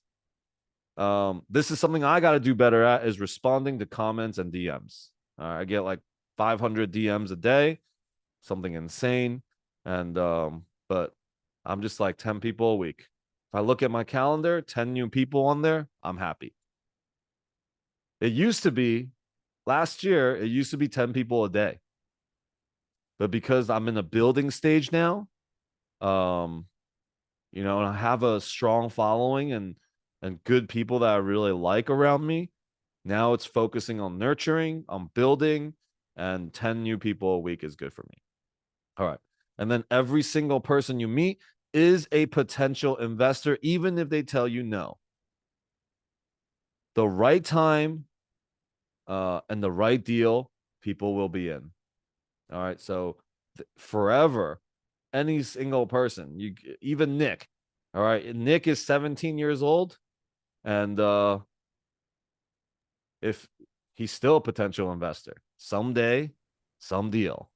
This is something I got to do better at, is responding to comments and DMs. I get like 500 DMs a day, something insane. And, but I'm just like 10 people a week. If I look at my calendar, 10 new people on there, I'm happy. It used to be last year, it used to be 10 people a day. But because I'm in a building stage now, and I have a strong following and good people that I really like around me, now it's focusing on nurturing, on building, and 10 new people a week is good for me. All right. And then every single person you meet is a potential investor, even if they tell you no. The right time and the right deal, people will be in. All right. So forever, any single person, even Nick. All right. Nick is 17 years old. And if he's still a potential investor, someday, some deal.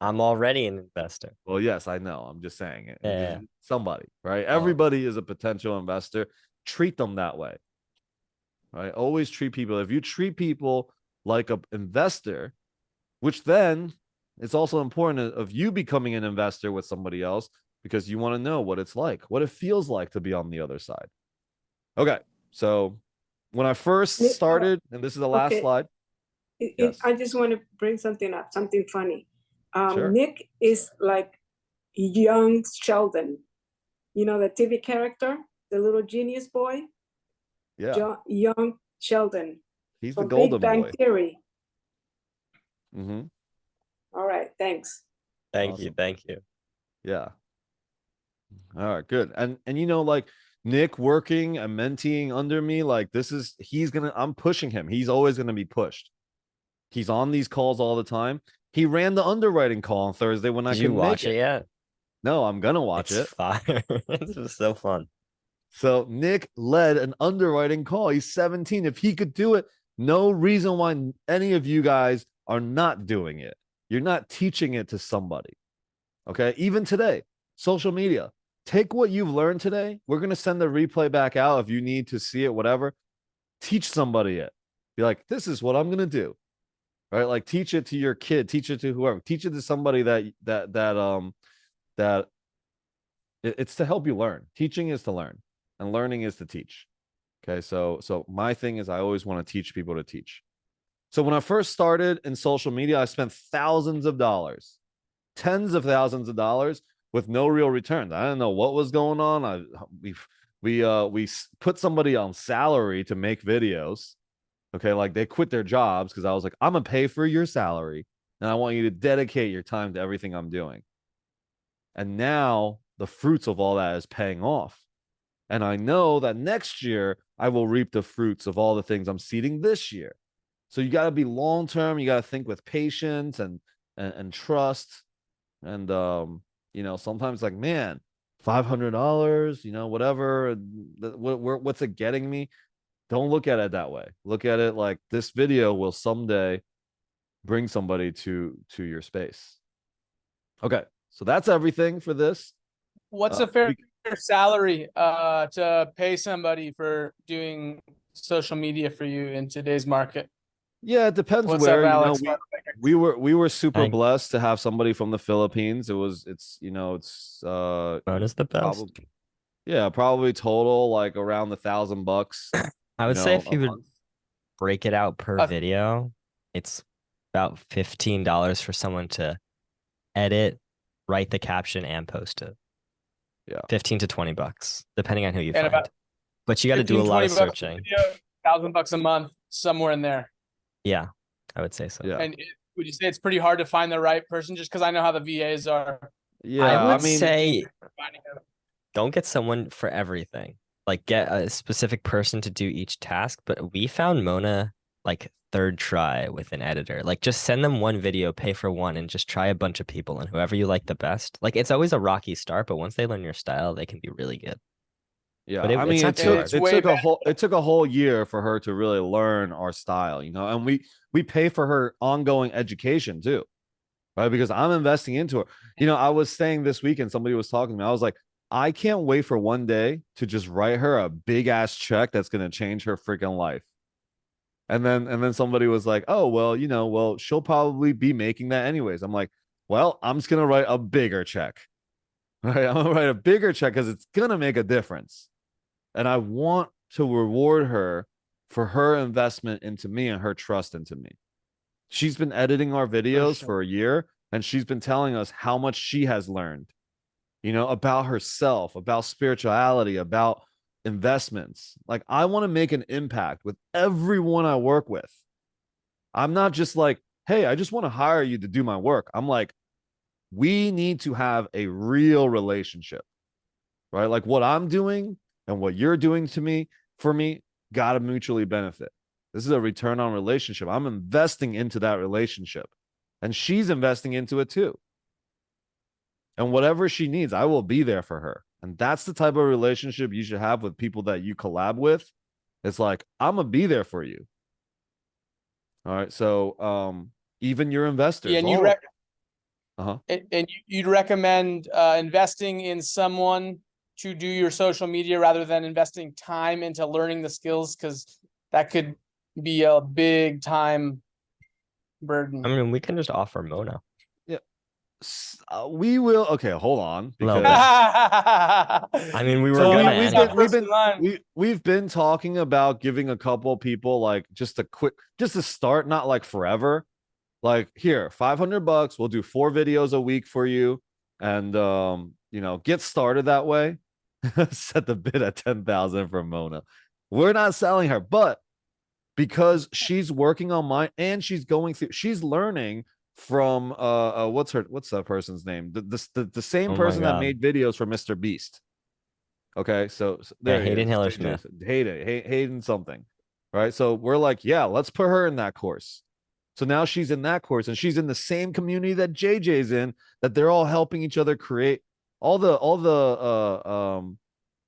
I'm already an investor. Well, yes, I know. I'm just saying it. Yeah. Somebody, right? Everybody is a potential investor. Treat them that way. Right? Always treat people. If you treat people like an investor, which then it's also important of you becoming an investor with somebody else because you want to know what it's like, what it feels like to be on the other side. Okay. So when I first started, and this is the last slide. Yes. I just want to bring something up, something funny. Sure. Nick is like young Sheldon, you know, the TV character, the little genius boy. Yeah. Young Sheldon. He's the from golden Big Bang boy. Theory. Mm-hmm. All right, thanks. Thank you. Yeah. All right, good. And you know, like Nick working and menteeing under me, like I'm pushing him. He's always gonna be pushed. He's on these calls all the time. He ran the underwriting call on Thursday when I Did you couldn't watch make it yet? No, I'm gonna watch It's it. fire. This was so fun. So Nick led an underwriting call. He's 17. If he could do it, no reason why any of you guys are not doing it. You're not teaching it to somebody. Okay. Even today, social media. Take what you've learned today. We're going to send the replay back out if you need to see it, whatever. Teach somebody it. Be like, this is what I'm going to do. Right? Like teach it to your kid, teach it to whoever, teach it to somebody that it's to help you learn. Teaching is to learn and learning is to teach. Okay. So my thing is I always want to teach people to teach. So when I first started in social media, I spent thousands of dollars, tens of thousands of dollars with no real returns. I didn't know what was going on. We put somebody on salary to make videos. Okay, like they quit their jobs because I was like, I'm gonna pay for your salary, and I want you to dedicate your time to everything I'm doing. And now the fruits of all that is paying off. And I know that next year I will reap the fruits of all the things I'm seeding this year. So you got to be long term. You got to think with patience and trust. And you know, sometimes like, man, $500, you know, whatever. What's it getting me? Don't look at it that way. Look at it like this video will someday bring somebody to your space. Okay, so that's everything for this. What's a fair salary to pay somebody for doing social media for you in today's market? Yeah, it depends What's where, up, you know, Alex? we were super blessed to have somebody from the Philippines. It's Bonus the best. Probably total like around $1,000. I would say if you would break it out per video, it's about $15 for someone to edit, write the caption, and post it. Yeah, $15 to $20, depending on who you And find. But you got to do a lot of searching. $1,000 a month, somewhere in there. Yeah, I would say so. Yeah. And would you say it's pretty hard to find the right person, just because I know how the VAs are? Yeah, I would say don't get someone for everything. Like get a specific person to do each task. But we found Mona like third try with an editor. Like just send them one video, pay for one, and just try a bunch of people, and whoever you like the best. Like it's always a rocky start, but once they learn your style, they can be really good. Yeah, but I mean, it took a whole year for her to really learn our style, you know, and we pay for her ongoing education too, right? Because I'm investing into her. You know, I was saying this weekend, somebody was talking to me. I was like, I can't wait for one day to just write her a big ass check that's gonna change her freaking life. And then somebody was like, oh, well, you know, well, she'll probably be making that anyways. I'm like, well, I'm just gonna write a bigger check. Right? I'm gonna write a bigger check because it's gonna make a difference. And I want to reward her for her investment into me and her trust into me. She's been editing our videos for a year, and she's been telling us how much she has learned, you know, about herself, about spirituality, about investments. Like, I want to make an impact with everyone I work with. I'm not just like, hey, I just want to hire you to do my work. I'm like, we need to have a real relationship, right? Like what I'm doing and what you're doing to me, for me, got to mutually benefit. This is a return on relationship. I'm investing into that relationship, and she's investing into it too. And whatever she needs, I will be there for her. And that's the type of relationship you should have with people that you collab with. It's like, I'm gonna be there for you. All right. So even your investors. Yeah, and you uh-huh. and you'd recommend investing in someone to do your social media rather than investing time into learning the skills, because that could be a big time burden. I mean, we can just offer Mona. We will. Okay, hold on. Little Because bit. I mean, we were so gonna we've been talking about giving a couple people like just a start, not like forever. Like, here, $500, we'll do 4 videos a week for you, and you know, get started that way. Set the bid at 10,000 for Mona. We're not selling her, but because she's working on mine and she's learning from what's that person's name? The same person that made videos for Mr. Beast. Okay, so there he Hayden is. Hiller Smith. Hayden something. Right. So we're like, yeah, let's put her in that course. So now she's in that course, and she's in the same community that JJ's in, that they're all helping each other create all the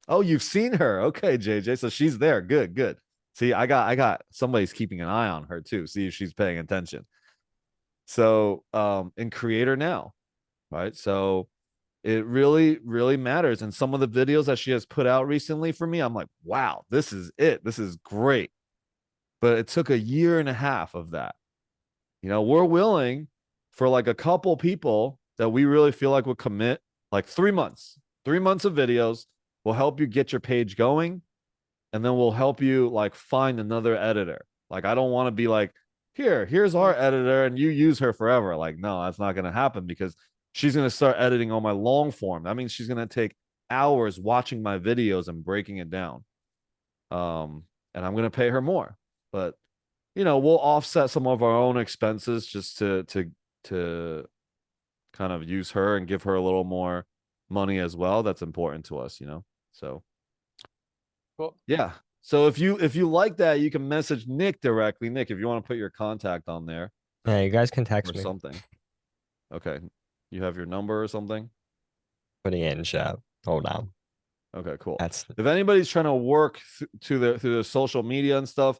oh, you've seen her. Okay, JJ. So she's there. Good. See, I got somebody's keeping an eye on her too. See if she's paying attention. So in Creator Now, right? So it really, really matters. And some of the videos that she has put out recently for me, I'm like, wow, this is it. This is great. But it took a year and a half of that. You know, we're willing for like a couple people that we really feel like would commit like 3 months of videos. We'll help you get your page going, and then we'll help you like find another editor. Like, I don't want to be like, here's our editor and you use her forever. Like, no, that's not going to happen, because she's going to start editing on my long form. That means she's going to take hours watching my videos and breaking it down. And I'm going to pay her more, but you know, we'll offset some of our own expenses just to kind of use her and give her a little more money as well. That's important to us, you know? So cool. Yeah. So if you like that, you can message Nick directly. Nick, if you want to put your contact on there. Yeah, you guys can text me. Something. Okay. You have your number or something? Putting it in chat. Hold on. Okay, cool. If anybody's trying to work through the social media and stuff,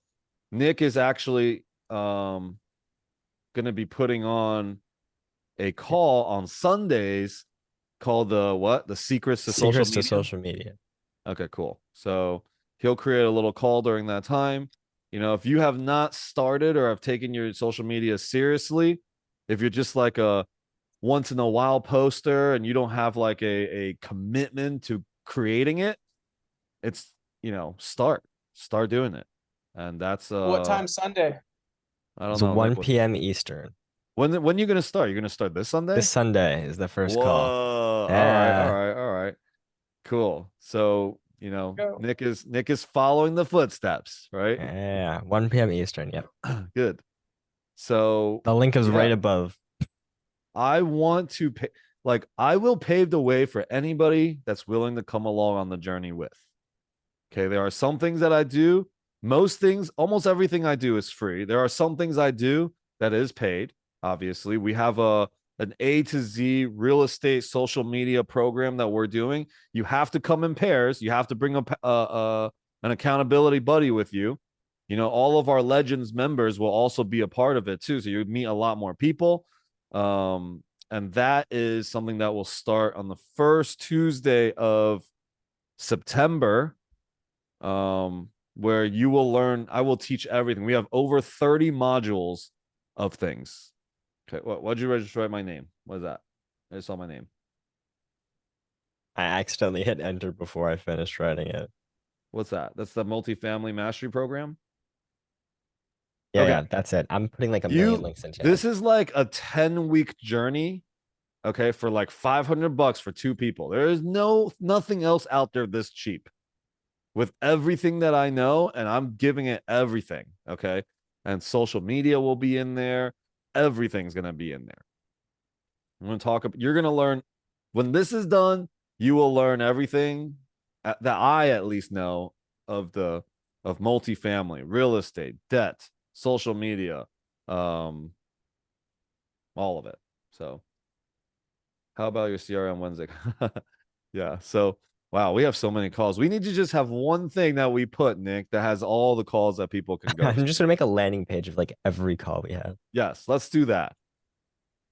Nick is actually going to be putting on a call on Sundays called the Secrets to Social Media. Okay, cool. So he'll create a little call during that time. You know, if you have not started or have taken your social media seriously, if you're just like a once in a while poster and you don't have like a commitment to creating it, it's, you know, start doing it. And that's what time Sunday? I don't it's know. 1 p.m. Eastern. When you gonna start? You're gonna start this Sunday? This Sunday is the first call. Yeah. All right. Cool. So, you know, Nick is following the footsteps, right? Yeah, 1 p.m. Eastern. Yep. Good. So the link is right above. I want to pay, like, I will pave the way for anybody that's willing to come along on the journey with. Okay, there are some things that I do. Most things, almost everything I do is free. There are some things I do that is paid. Obviously, we have an A to Z real estate social media program that we're doing. You have to come in pairs. You have to bring an accountability buddy with you. You know, all of our Legends members will also be a part of it too. So you meet a lot more people. And that is something that will start on the first Tuesday of September. Where you will learn, I will teach everything. We have over 30 modules of things. Okay, what'd you register my name? What is that? I just saw my name. I accidentally hit enter before I finished writing it. What's that? That's the multifamily mastery program? Yeah, okay. Yeah, that's it. I'm putting like a million links in chat. This is like a 10-week journey, okay, for like $500 for 2 people. There is nothing else out there this cheap. With everything that I know, and I'm giving it everything, okay? And social media will be in there. Everything's going to be in there. I'm going to talk about, you're going to learn when this is done, you will learn everything that I at least know of multifamily, real estate, debt, social media, all of it. So how about your CRM Wednesday? Yeah. So, wow, we have so many calls. We need to just have one thing that we put, Nick, that has all the calls that people can go I'm to. just gonna make a landing page of like every call we have. Yes, let's do that.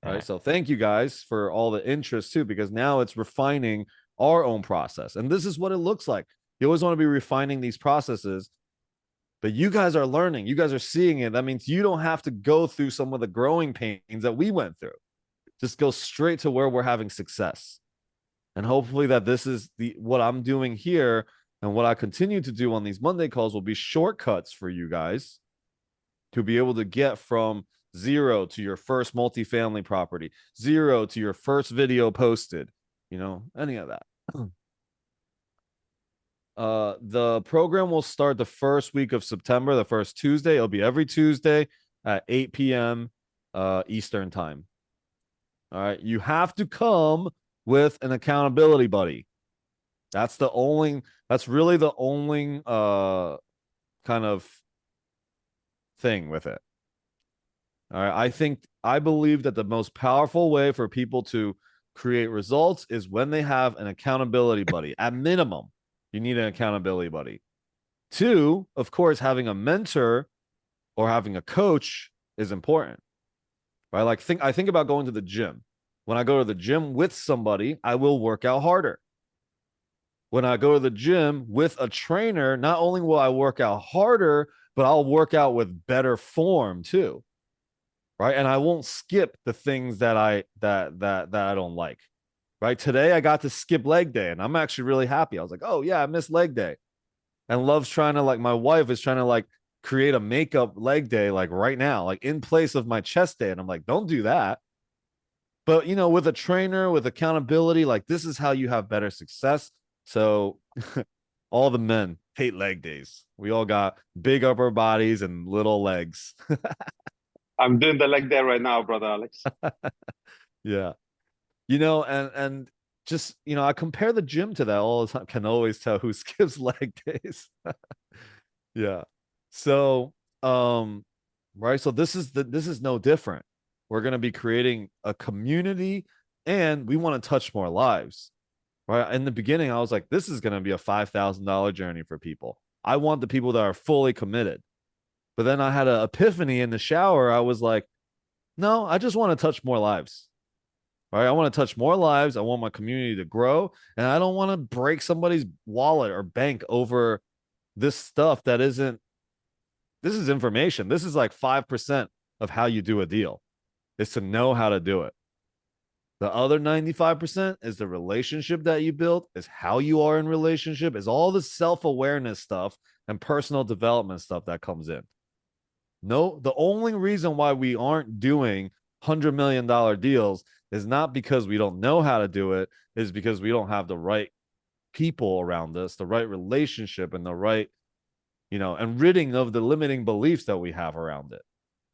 All right. Alright. So thank you guys for all the interest too, because now it's refining our own process. And this is what it looks like. You always want to be refining these processes, but you guys are learning. You guys are seeing it. That means you don't have to go through some of the growing pains that we went through. Just go straight to where we're having success. And hopefully that this is what I'm doing here and what I continue to do on these Monday calls will be shortcuts for you guys to be able to get from 0 to your first multifamily property, 0 to your first video posted, any of that. The program will start the first week of September, the first Tuesday. It'll be every Tuesday at 8 p.m. Eastern time. All right. You have to come with an accountability buddy. That's really the only kind of thing with it. All right. I believe that the most powerful way for people to create results is when they have an accountability buddy. At minimum, you need an accountability buddy. 2, of course, having a mentor or having a coach is important. Right? I think about going to the gym. When I go to the gym with somebody, I will work out harder. When I go to the gym with a trainer, not only will I work out harder, but I'll work out with better form too. Right? And I won't skip the things that I don't like. Right? Today I got to skip leg day and I'm actually really happy. I was like, "Oh yeah, I missed leg day." And Love's trying to my wife is trying to create a makeup leg day right now, in place of my chest day, and I'm like, "Don't do that." But, with a trainer, with accountability, this is how you have better success. So all the men hate leg days. We all got big upper bodies and little legs. I'm doing the leg day right now, brother Alex. Yeah. And just, I compare the gym to that all the time. Can always tell who skips leg days. Yeah. So, right. So this is no different. We're going to be creating a community and we want to touch more lives, right? In the beginning, I was like, this is going to be a $5,000 journey for people. I want the people that are fully committed. But then I had an epiphany in the shower. I was like, no, I just want to touch more lives. All right. I want to touch more lives. I want my community to grow. And I don't want to break somebody's wallet or bank over this stuff that isn't, this is information. This is 5% of how you do a deal. Is to know how to do it. The other 95% is the relationship that you build, is how you are in relationship, is all the self-awareness stuff and personal development stuff that comes in. No, the only reason why we aren't doing $100 million deals is not because we don't know how to do it, is because we don't have the right people around us, the right relationship, and the right, and ridding of the limiting beliefs that we have around it,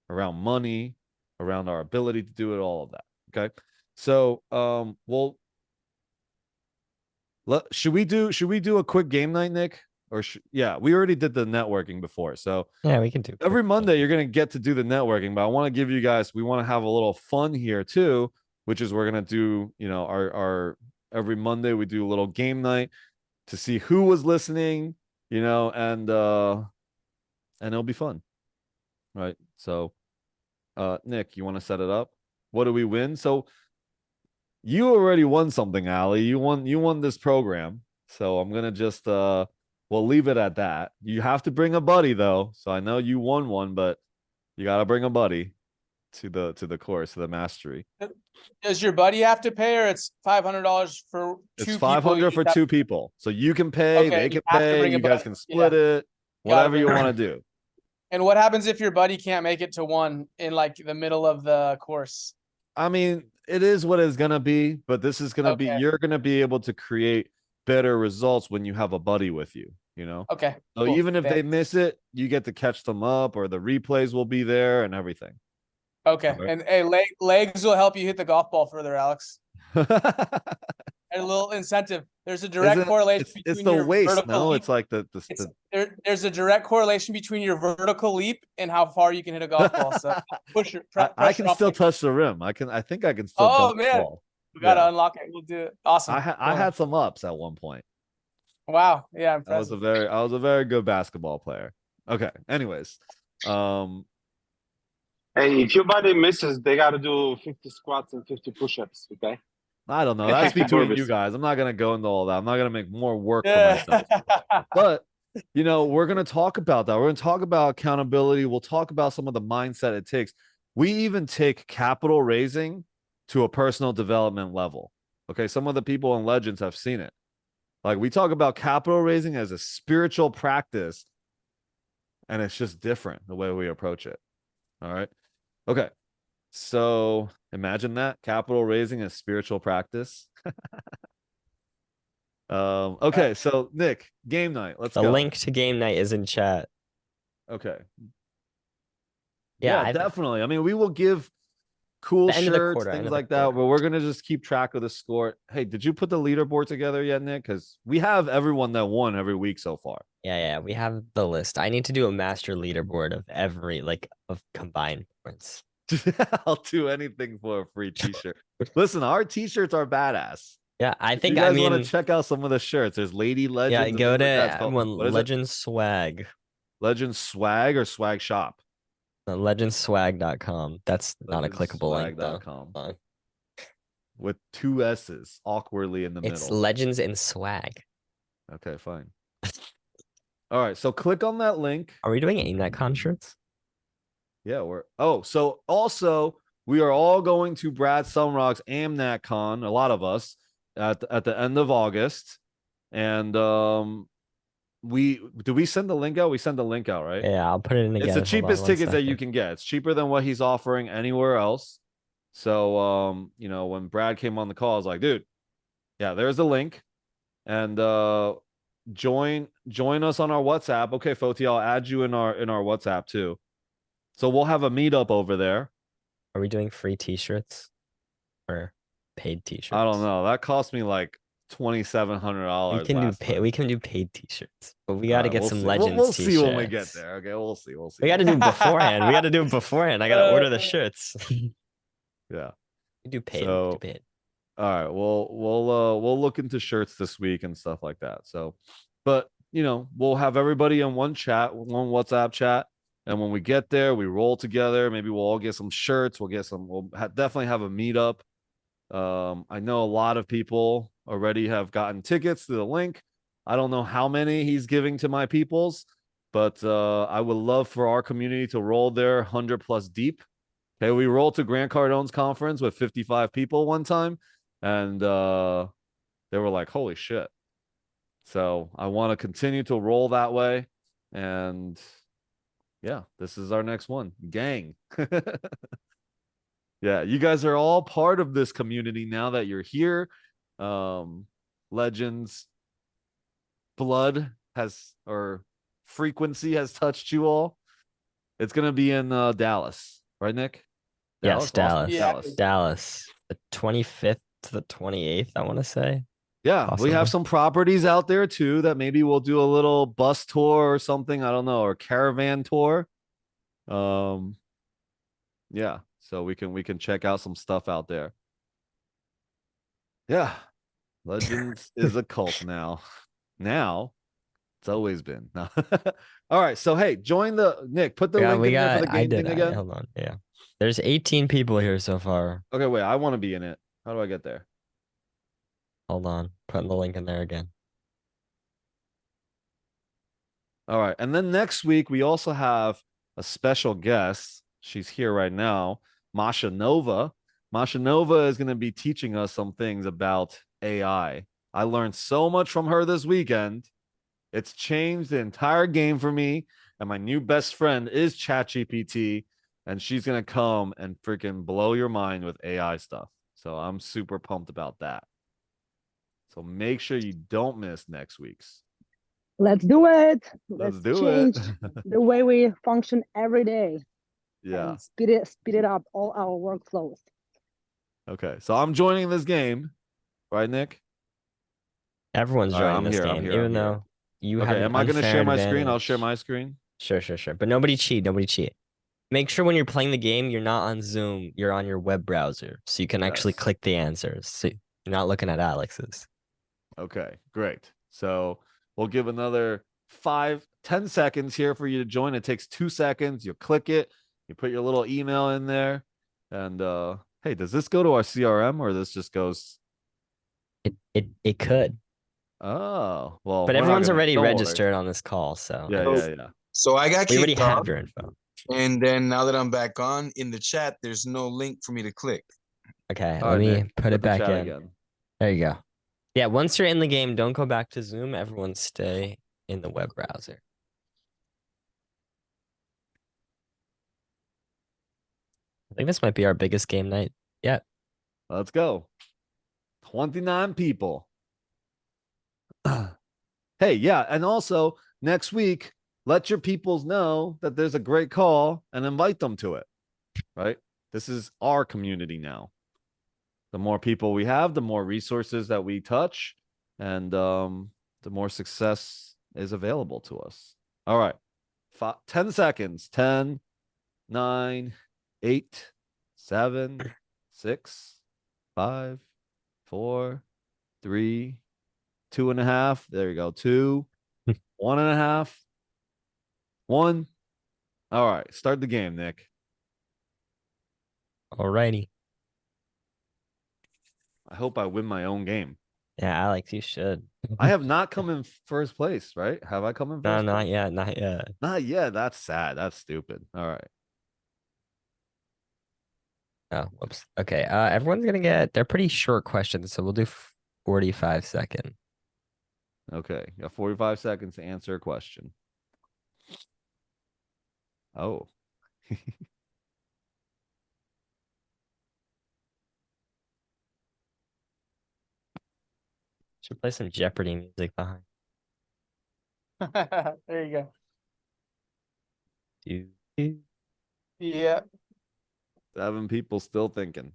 around money, around our ability to do it, all of that. Okay. So, should we do a quick game night, Nick? Or yeah, we already did the networking before. So yeah, we can do every Monday. You're going to get to do the networking, but I want to give you guys, we want to have a little fun here too, which is we're going to do, our every Monday we do a little game night to see who was listening, and it'll be fun. Right. So, Nick, you want to set it up? What do we win? So you already won something, Ali. You won this program. So I'm gonna just we'll leave it at that. You have to bring a buddy though. So I know you won one, but you gotta bring a buddy to the course, to the mastery. Does your buddy have to pay, or it's $500 for two people? It's 500 for 2 people. So you can pay, Okay, they you can have to pay, bring a you guys buddy. can split it, whatever you want to do. And what happens if your buddy can't make it to one in the middle of the course? I mean, it is what it's gonna be, but this is gonna be, you're gonna be able to create better results when you have a buddy with you, Okay. So cool. even if they Thanks. miss it, you get to catch them up, or the replays will be there and everything. Okay, Alright. and hey, legs will help you hit the golf ball further, Alex. And a little incentive. There's a direct correlation It's between the your waist, vertical no? leap. It's like It's, there's a direct correlation between your vertical leap and how far you can hit a golf ball. So push your I pressure can off still the- touch the rim. I think I can still Oh dunk the man, ball. we gotta Yeah. unlock it. We'll do it. Awesome. I had some ups at one point. Wow. Yeah, I was impressive. a very good basketball player. Okay. Anyways, Hey, if your body misses, they gotta do 50 squats and 50 push-ups, okay? I don't know. That's between you Burpees. guys. I'm not gonna go into all that. I'm not gonna make more work for Yeah. myself. But we're gonna talk about that. We're gonna talk about accountability. We'll talk about some of the mindset it takes. We even take capital raising to a personal development level. Okay, some of the people in Legends have seen it. Like we talk about capital raising as a spiritual practice, and it's just different the way we approach it. All right. Okay. So imagine that capital raising as spiritual practice. Okay, so Nick, game night. Let's The go. link to game night is in chat. Okay. Yeah, Yeah, definitely. I mean, we will give cool The end of the shirts, quarter, end things of the like that, quarter. but we're gonna just keep track of the score. Hey, did you put the leaderboard together yet, Nick? Because we have everyone that won every week so far. Yeah, we have the list. I need to do a master leaderboard of every of combined points. I'll do anything for a free t-shirt. Listen, our t-shirts are badass. Yeah, I If think you guys I mean want to check out some of the shirts. There's Lady Legends. yeah, and go things like that. It's to called- one what is it? Legends Swag. Legends Swag or Swag Shop? Legendswag.com. That's not a clickable link though. Legendswag.com. With 2 S's awkwardly in the It's middle. Legends and Swag. Okay, fine. All right, so click on that link. Are we doing AIMNetCon shirts? Yeah, so also we are all going to Brad Sumrock's AmNatCon, a lot of us, at the end of August. And we send the link out? We send the link out, right? Yeah, I'll put it in again. It's the Hold on cheapest one tickets that you second. can get. It's cheaper than what he's offering anywhere else. So when Brad came on the call, I was like, dude, yeah, there's a link. And join us on our WhatsApp. Okay, Foti, I'll add you in our WhatsApp too. So we'll have a meetup over there. Are we doing free t-shirts or paid t-shirts? I don't know. That cost me like $2,700. We can do paid t-shirts, but we got to get some Legends We'll t-shirts. see when we get there. Okay, we'll see. We got to do it beforehand. We got to do it beforehand. I got to order the shirts. Yeah. We do paid. So, we do paid. All right. We'll look into shirts this week and stuff like that. So, but we'll have everybody in one chat, one WhatsApp chat. And when we get there, we roll together. Maybe we'll all get some shirts. We'll definitely have a meetup. I know a lot of people already have gotten tickets to the link. I don't know how many he's giving to my peoples, but I would love for our community to roll there 100+ deep. Okay, we rolled to Grant Cardone's conference with 55 people one time, and they were like, holy shit. So I want to continue to roll that way. And yeah, this is our next one. Gang. Yeah, you guys are all part of this community now that you're here. Legends blood frequency has touched you all. It's gonna be in Dallas, right, Nick? Yes, Dallas. Yeah. Dallas. The 25th to the 28th, I want to say. Yeah, we Possibly. have some properties out there too that maybe we'll do a little bus tour or something. I don't know, or caravan tour. Yeah, so we can check out some stuff out there. Yeah, Legends is a cult now. Now, it's always been. No. All right, so hey, join the Nick. Put the link in there for the game thing again. Hold on. Yeah, there's 18 people here so far. Okay, wait, I want to be in it. How do I get there? Hold on, putting the link in there again. All right, and then next week we also have a special guest. She's here right now, Masha Nova. Masha Nova is going to be teaching us some things about AI. I learned so much from her this weekend. It's changed the entire game for me. And my new best friend is ChatGPT, and she's going to come and freaking blow your mind with AI stuff. So I'm super pumped about that. So make sure you don't miss next week's. Let's do it. Let's do change it. the way we function every day. Yeah. and speed it up all our workflows. Okay. So I'm joining this game, right, Nick? Everyone's All right, joining I'm this here, I'm game, here, I'm even here. though you have Okay, an am I gonna unfair share my screen? I'll share advantage. my screen. Sure. But nobody cheat. Nobody cheat. Make sure when you're playing the game, you're not on Zoom. You're on your web browser, so you can actually Yes. click the answers. So you're not looking at Alex's. Okay, great. So we'll give another 5-10 seconds here for you to join. It takes 2 seconds. You click it, you put your little email in there, and hey, does this go to our CRM or this just goes? It could, Oh, well, but we're not everyone's gonna- already don't worry. registered on this call, so Yeah. So I got we already kicked off, have your info. and then now that I'm back on in the chat, there's no link for me to click. Okay, All let right, me Nick, put it the back chat in. again. There you go. Yeah, once you're in the game, don't go back to Zoom. Everyone stay in the web browser. I think this might be our biggest game night yet. Let's go. 29 people. Hey, yeah, and also next week, let your peoples know that there's a great call and invite them to it. Right? This is our community now. The more people we have, the more resources that we touch, and the more success is available to us. All right. 10 seconds. 10, 9, 8, 7, 6, 5, 4, 3, 2.5. There you go. 2, 1.5, 1. All right. Start the game, Nick. Alrighty. I hope I win my own game. Yeah, Alex, you should. I have not come in first place, right? Have I come in No, first? not place? yet. Not yet. Not yet. That's sad. That's stupid. All right. Oh, whoops. Okay. Everyone's gonna get. They're pretty short questions, so we'll do 45 second. Okay. You got 45 seconds to answer a question. Oh. Should play some Jeopardy music behind. There you go. Do. Yeah. 7 people still thinking.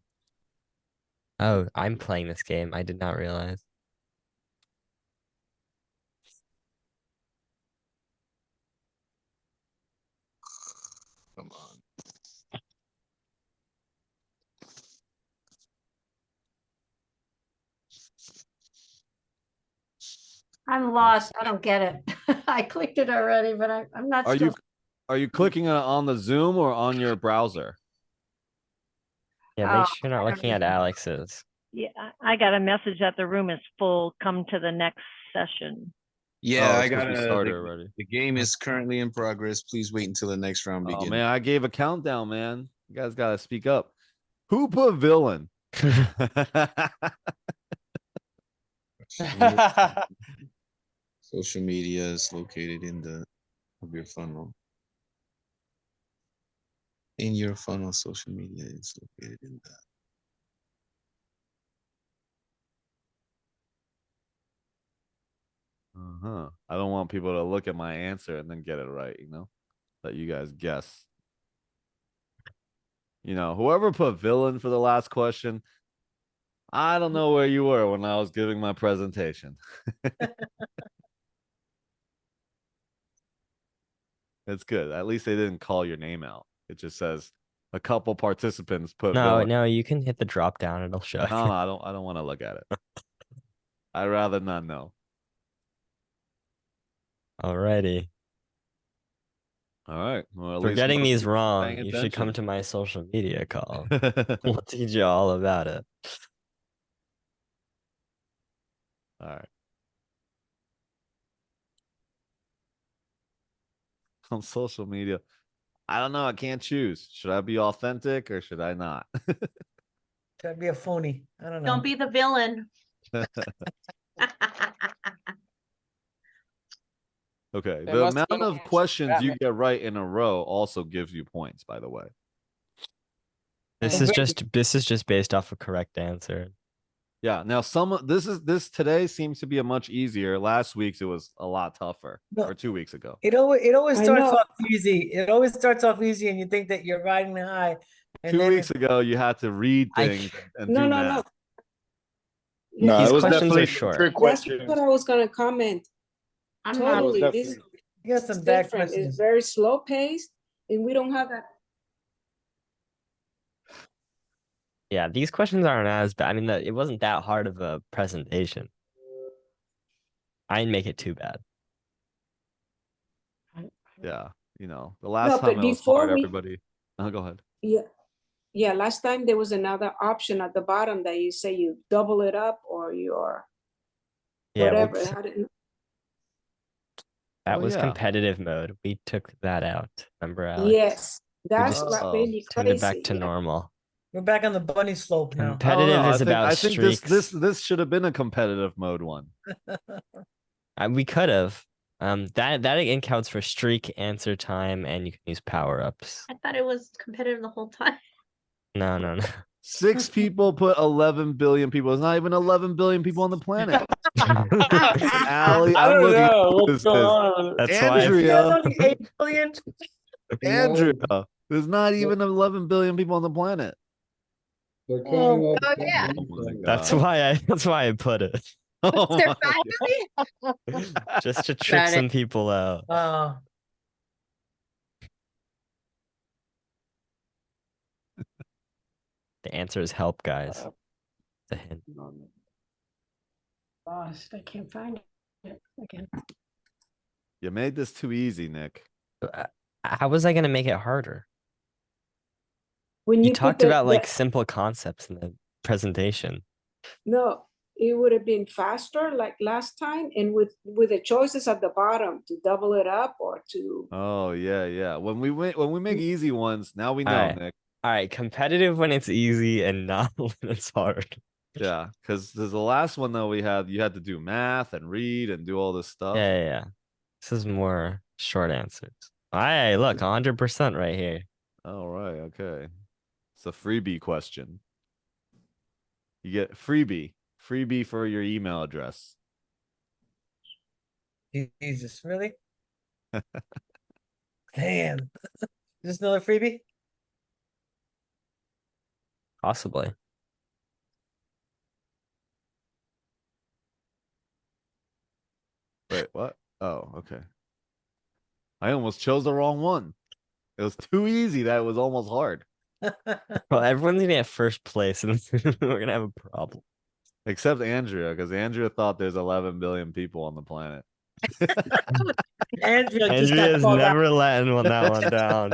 Oh, I'm playing this game. I did not realize. Come on. I'm lost. I don't get it. I clicked it already, but I'm not Are still. you clicking on the Zoom or on your browser? Yeah, Oh, make sure you're not I don't looking at even- Alex's. Yeah, I got a message that the room is full. Come to the next session. Yeah, Oh, I it's 'cause got we started already. The game is currently in progress. Please wait until the next round Oh begins. man, I gave a countdown, man. You guys gotta speak up. Who put villain? Social media is located in the of your funnel. In your funnel, social media is located in that. I don't want people to look at my answer and then get it right, Let you guys guess. Whoever put villain for the last question, I don't know where you were when I was giving my presentation. It's good. At least they didn't call your name out. It just says a couple participants put villain. No, you can hit the drop down. It'll show. No, I don't want to look at it. I'd rather not know. Alrighty. All right. Well, at For least getting most these people are wrong, paying you should come to attention. my social media call. We'll teach you all about it. All right. On social media, I don't know. I can't choose. Should I be authentic or should I not? Should I be a phony? I don't know. Don't be the villain. Okay. There The must be amount no of answer to questions that, you man. get right in a row also gives you points, by the way. This is just based off a correct answer. Yeah. Now this today seems to be a much easier. Last week's it was a lot tougher, No. or 2 weeks ago. It always I starts know. off easy. It always starts off easy, and you think that you're riding high. And 2 then weeks ago, you had to read things and No, do no, math. no. No, These it was questions are definitely short. trick That's questions. what I was gonna comment. I'm not, Totally, It was this definitely- you got is some bad different. It's questions. very slow paced, and we don't have that. Yeah, these questions aren't as bad. I mean, it wasn't that hard of a presentation. I didn't make it too bad. Yeah. The No, last but time it was before hard, we- everybody. Oh, go ahead. Yeah, last time there was another option at the bottom that you say you double it up or you're Yeah, well, whatever. I didn't. that Oh, was yeah. competitive mode. We took that out. Remember, Alex? Yes, that's just what made me Turned it back crazy. to Yeah. normal. We're back on the bunny slope now. I don't Competitive know. is about I think streaks. this should have been a competitive mode one. We could have. That accounts for streak, answer time, and you can use power ups. I thought it was competitive the whole time. No, no, no. 6 people put 11 billion people. There's not even 11 billion people on the planet. Allie, I I'm don't looking. know This what's going is on. That's why. Andrea. Only 8 billion. Andrea, there's not even 11 billion people on the planet. Oh, yeah. Oh my That's God. why I put it. Oh They're my finally. Just to trick Got it. some people out. The answer is help, guys. The hint. Lost. I can't find it again. You made this too easy, Nick. How was I gonna make it harder? When You put talked the- about the- like simple concepts in the presentation. No, it would have been faster like last time, and with the choices at the bottom to double it up or to. Oh yeah. When we make easy ones, now we know, Alright. Nick. All right, competitive when it's easy and not when it's hard. Yeah, because there's the last one though you had to do math and read and do all this stuff. Yeah. This is more short answers. Hey, look, 100% right here. All right, okay. It's a freebie question. You get freebie for your email address. Jesus, really? Damn. Is this another freebie? Possibly. Wait, what? Oh, okay. I almost chose the wrong one. It was too easy that it was almost hard. Well, everyone's gonna get first place, and we're gonna have a problem. Except Andrea, because Andrea thought there's 11 billion people on the planet. Andrea just got Andrea's called out. never letting that one down.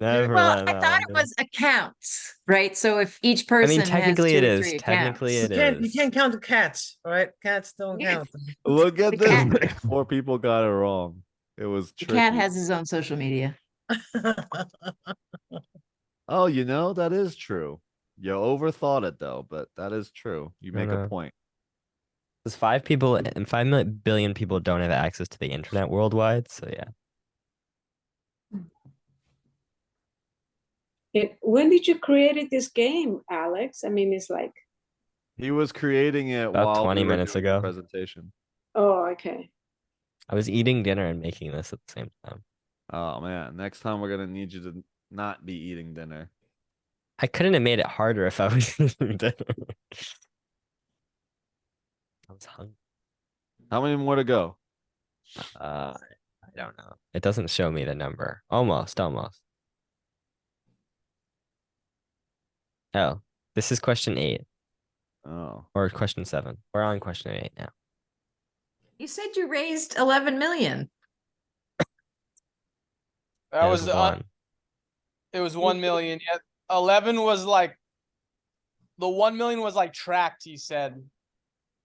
Never Well, letting I that thought one it down. was accounts, right? So if each I person mean, has technically 2 it or is. 3 Technically accounts. it You is. can't count the cats, all right? Cats don't Yeah. count. Look at The this. cat. 4 people got it wrong. It was The tricky. cat has his own social media. Oh, that is true. You overthought it though, but that is true. You make a point. Because 5 billion people don't have access to the internet worldwide. So yeah. When did you create this game, Alex? I mean, it's like. He was creating it About while 20 we were minutes doing the ago. presentation. Oh, okay. I was eating dinner and making this at the same time. Oh man, next time we're gonna need you to not be eating dinner. I couldn't have made it harder if I was eating dinner. I was hungry. How many more to go? I don't know. It doesn't show me the number. Almost. Oh, this is question 8. Oh. Or question 7. We're on question 8 now. You said you raised 11 million. That was one. It was 1 million. Yeah, 11 was like the 1 million was like tracked. He said.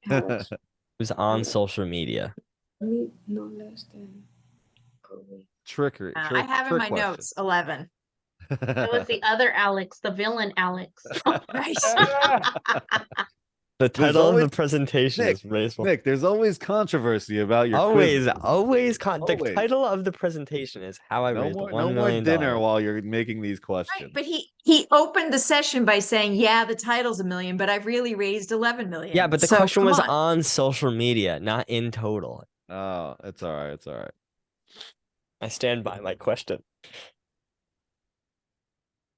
Alex, It was on social media. no less than. Trickery. I have in my notes 11. It was the other Alex, the villain Alex. Right. The There's title of the always- presentation Nick, is race. Nick, there's always controversy about your Always, quizzes. always the Always. title of the presentation is how I No raised more, $1 no more million. dinner while you're making these Right, questions. but he opened the session by saying, yeah, the title's $1 million, but I've really raised 11 million. Yeah, but the So, question come was on. on social media, not in total. Oh, it's all right. It's all right. I stand by my question.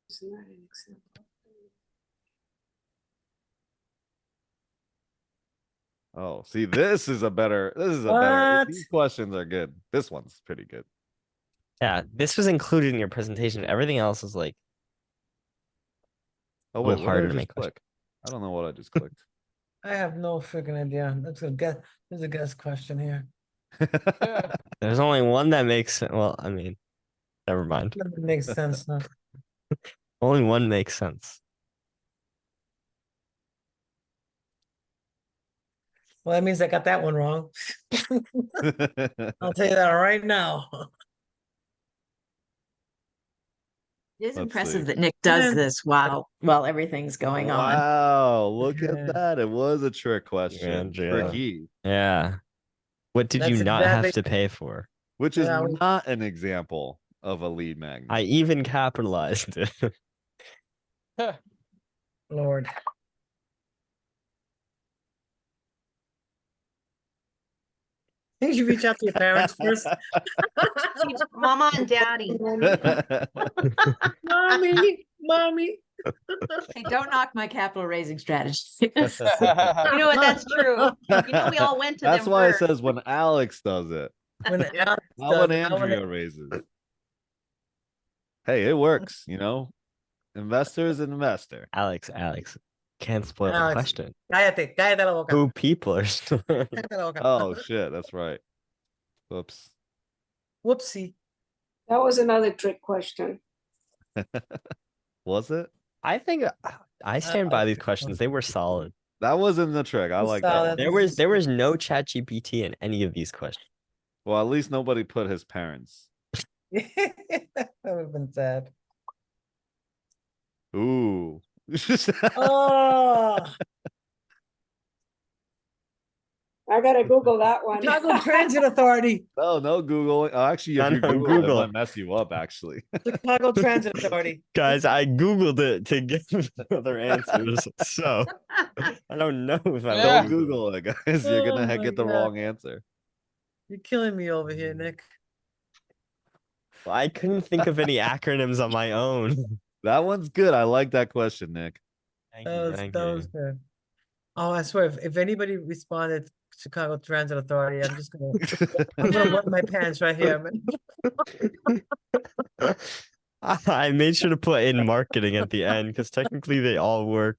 It's not an example. Oh, see, this is a better. What? These questions are good. This one's pretty good. Yeah, this was included in your presentation. Everything else is like Oh a wait, little what did harder I to just make. click? I don't know what I just clicked. I have no freaking idea. That's a guess. There's a guess question here. There's only one that makes sense. Well, I mean, never mind. That makes sense. Huh? Only one makes sense. Well, that means I got that one wrong. I'll tell you that right now. It is Let's impressive see. that Nick does Man. this while everything's going on. Wow, look Yeah. at that. It was a trick question. Andrea. Tricky. Yeah. What did you That's not have exactly- to pay for? Which is Yeah, not an example of a lead magnet. I even capitalized it. Lord. You should reach out to your parents first. Mama and daddy. Mommy, mommy. Hey, don't knock my capital raising strategy. You know what? That's true. You know, we all went to That's them why first. it says when Alex does it, When Alex not does when it, not when Andrea raises. Hey, it works, you know. Investor is an investor. Alex, can't spoil the Alex. question. Cállate, cállate la boca. Who people are still. Cállate la boca. Oh shit, that's right. Whoops. Whoopsie. That was another trick question. Was it? I think I stand by these questions. They were solid. That wasn't the trick. I like that. Solid. One. There was no chat GPT in any of these questions. Well, at least nobody put his parents. That would have been sad. Ooh. Oh, I gotta Google that one. Chicago Transit Authority. No, no Googling. Oh, actually, if No, you no, Google, Google. it might mess you up. Actually, Chicago Transit Authority. Guys, I Googled it to get other answers. So I don't know if I Yeah. don't Google it, guys. You're Oh gonna my get the God. wrong answer. You're killing me over here, Nick. I couldn't think of any acronyms on my own. That one's good. I like that question, Nick. Thank That you, was, thank that you. was good. Oh, I swear, if anybody responded Chicago Transit Authority, I'm gonna wet my pants right here. Man. I made sure to put in marketing at the end because technically they all work.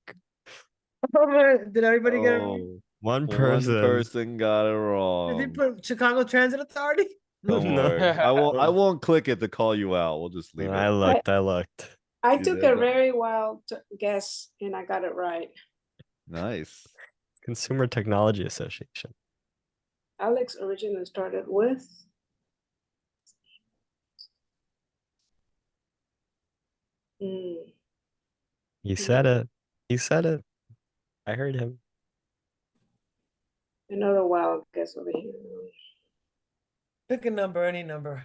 Did everybody get it? wrong? Oh, One one person. person got it Did they wrong. put Chicago Transit Authority? Don't No. worry. I won't click it to call you out. We'll just leave I it. looked. I looked. I You took did a that. very wild guess and I got it right. Nice. Consumer Technology Association. Alex originally started with. Hmm. He said it. He said it. I heard him. Another wild guess over here. Pick a number, any number.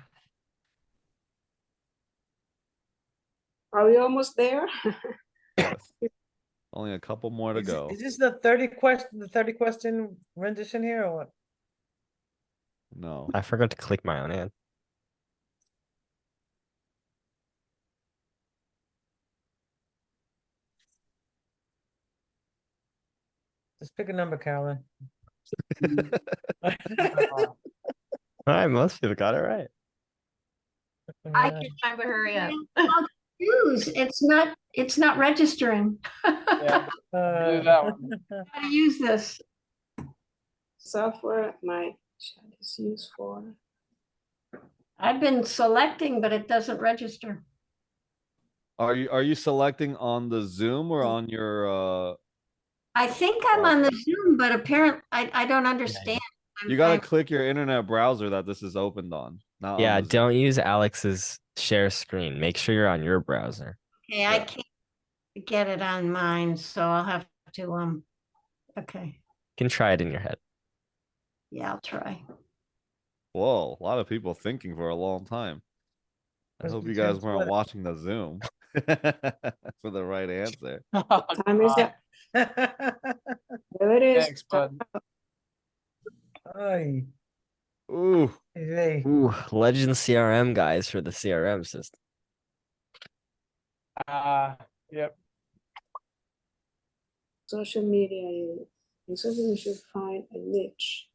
Are we almost there? Yes. Only a couple more to go. Is this the 30 question rendition here or what? No. I forgot to click my own hand. Just pick a number, Carolyn. All right, most people got it right. I can't find but hurry up. Use it's not registering. Yeah. Uh, that one. How to use this? Software my chat is used for. I've been selecting, but it doesn't register. Are you selecting on the Zoom or on your I think I'm on the Zoom, but apparently I don't understand. you gotta click your internet browser that this is opened on. Not Yeah, on the Zoom. don't use Alex's share screen. Make sure you're on your browser. Okay, I can't get it on mine, so I'll have to Okay, You can try it in your head. yeah, I'll try. Whoa, a lot of people thinking for a long time. I Must hope be you guys tense weren't weather. watching the Zoom for the right answer. Time is up. There it is. Thanks, bud. Ay, Ooh, hey. Ooh, Legend CRM guys for the CRM system. Yep. Social media. In social you should find a niche.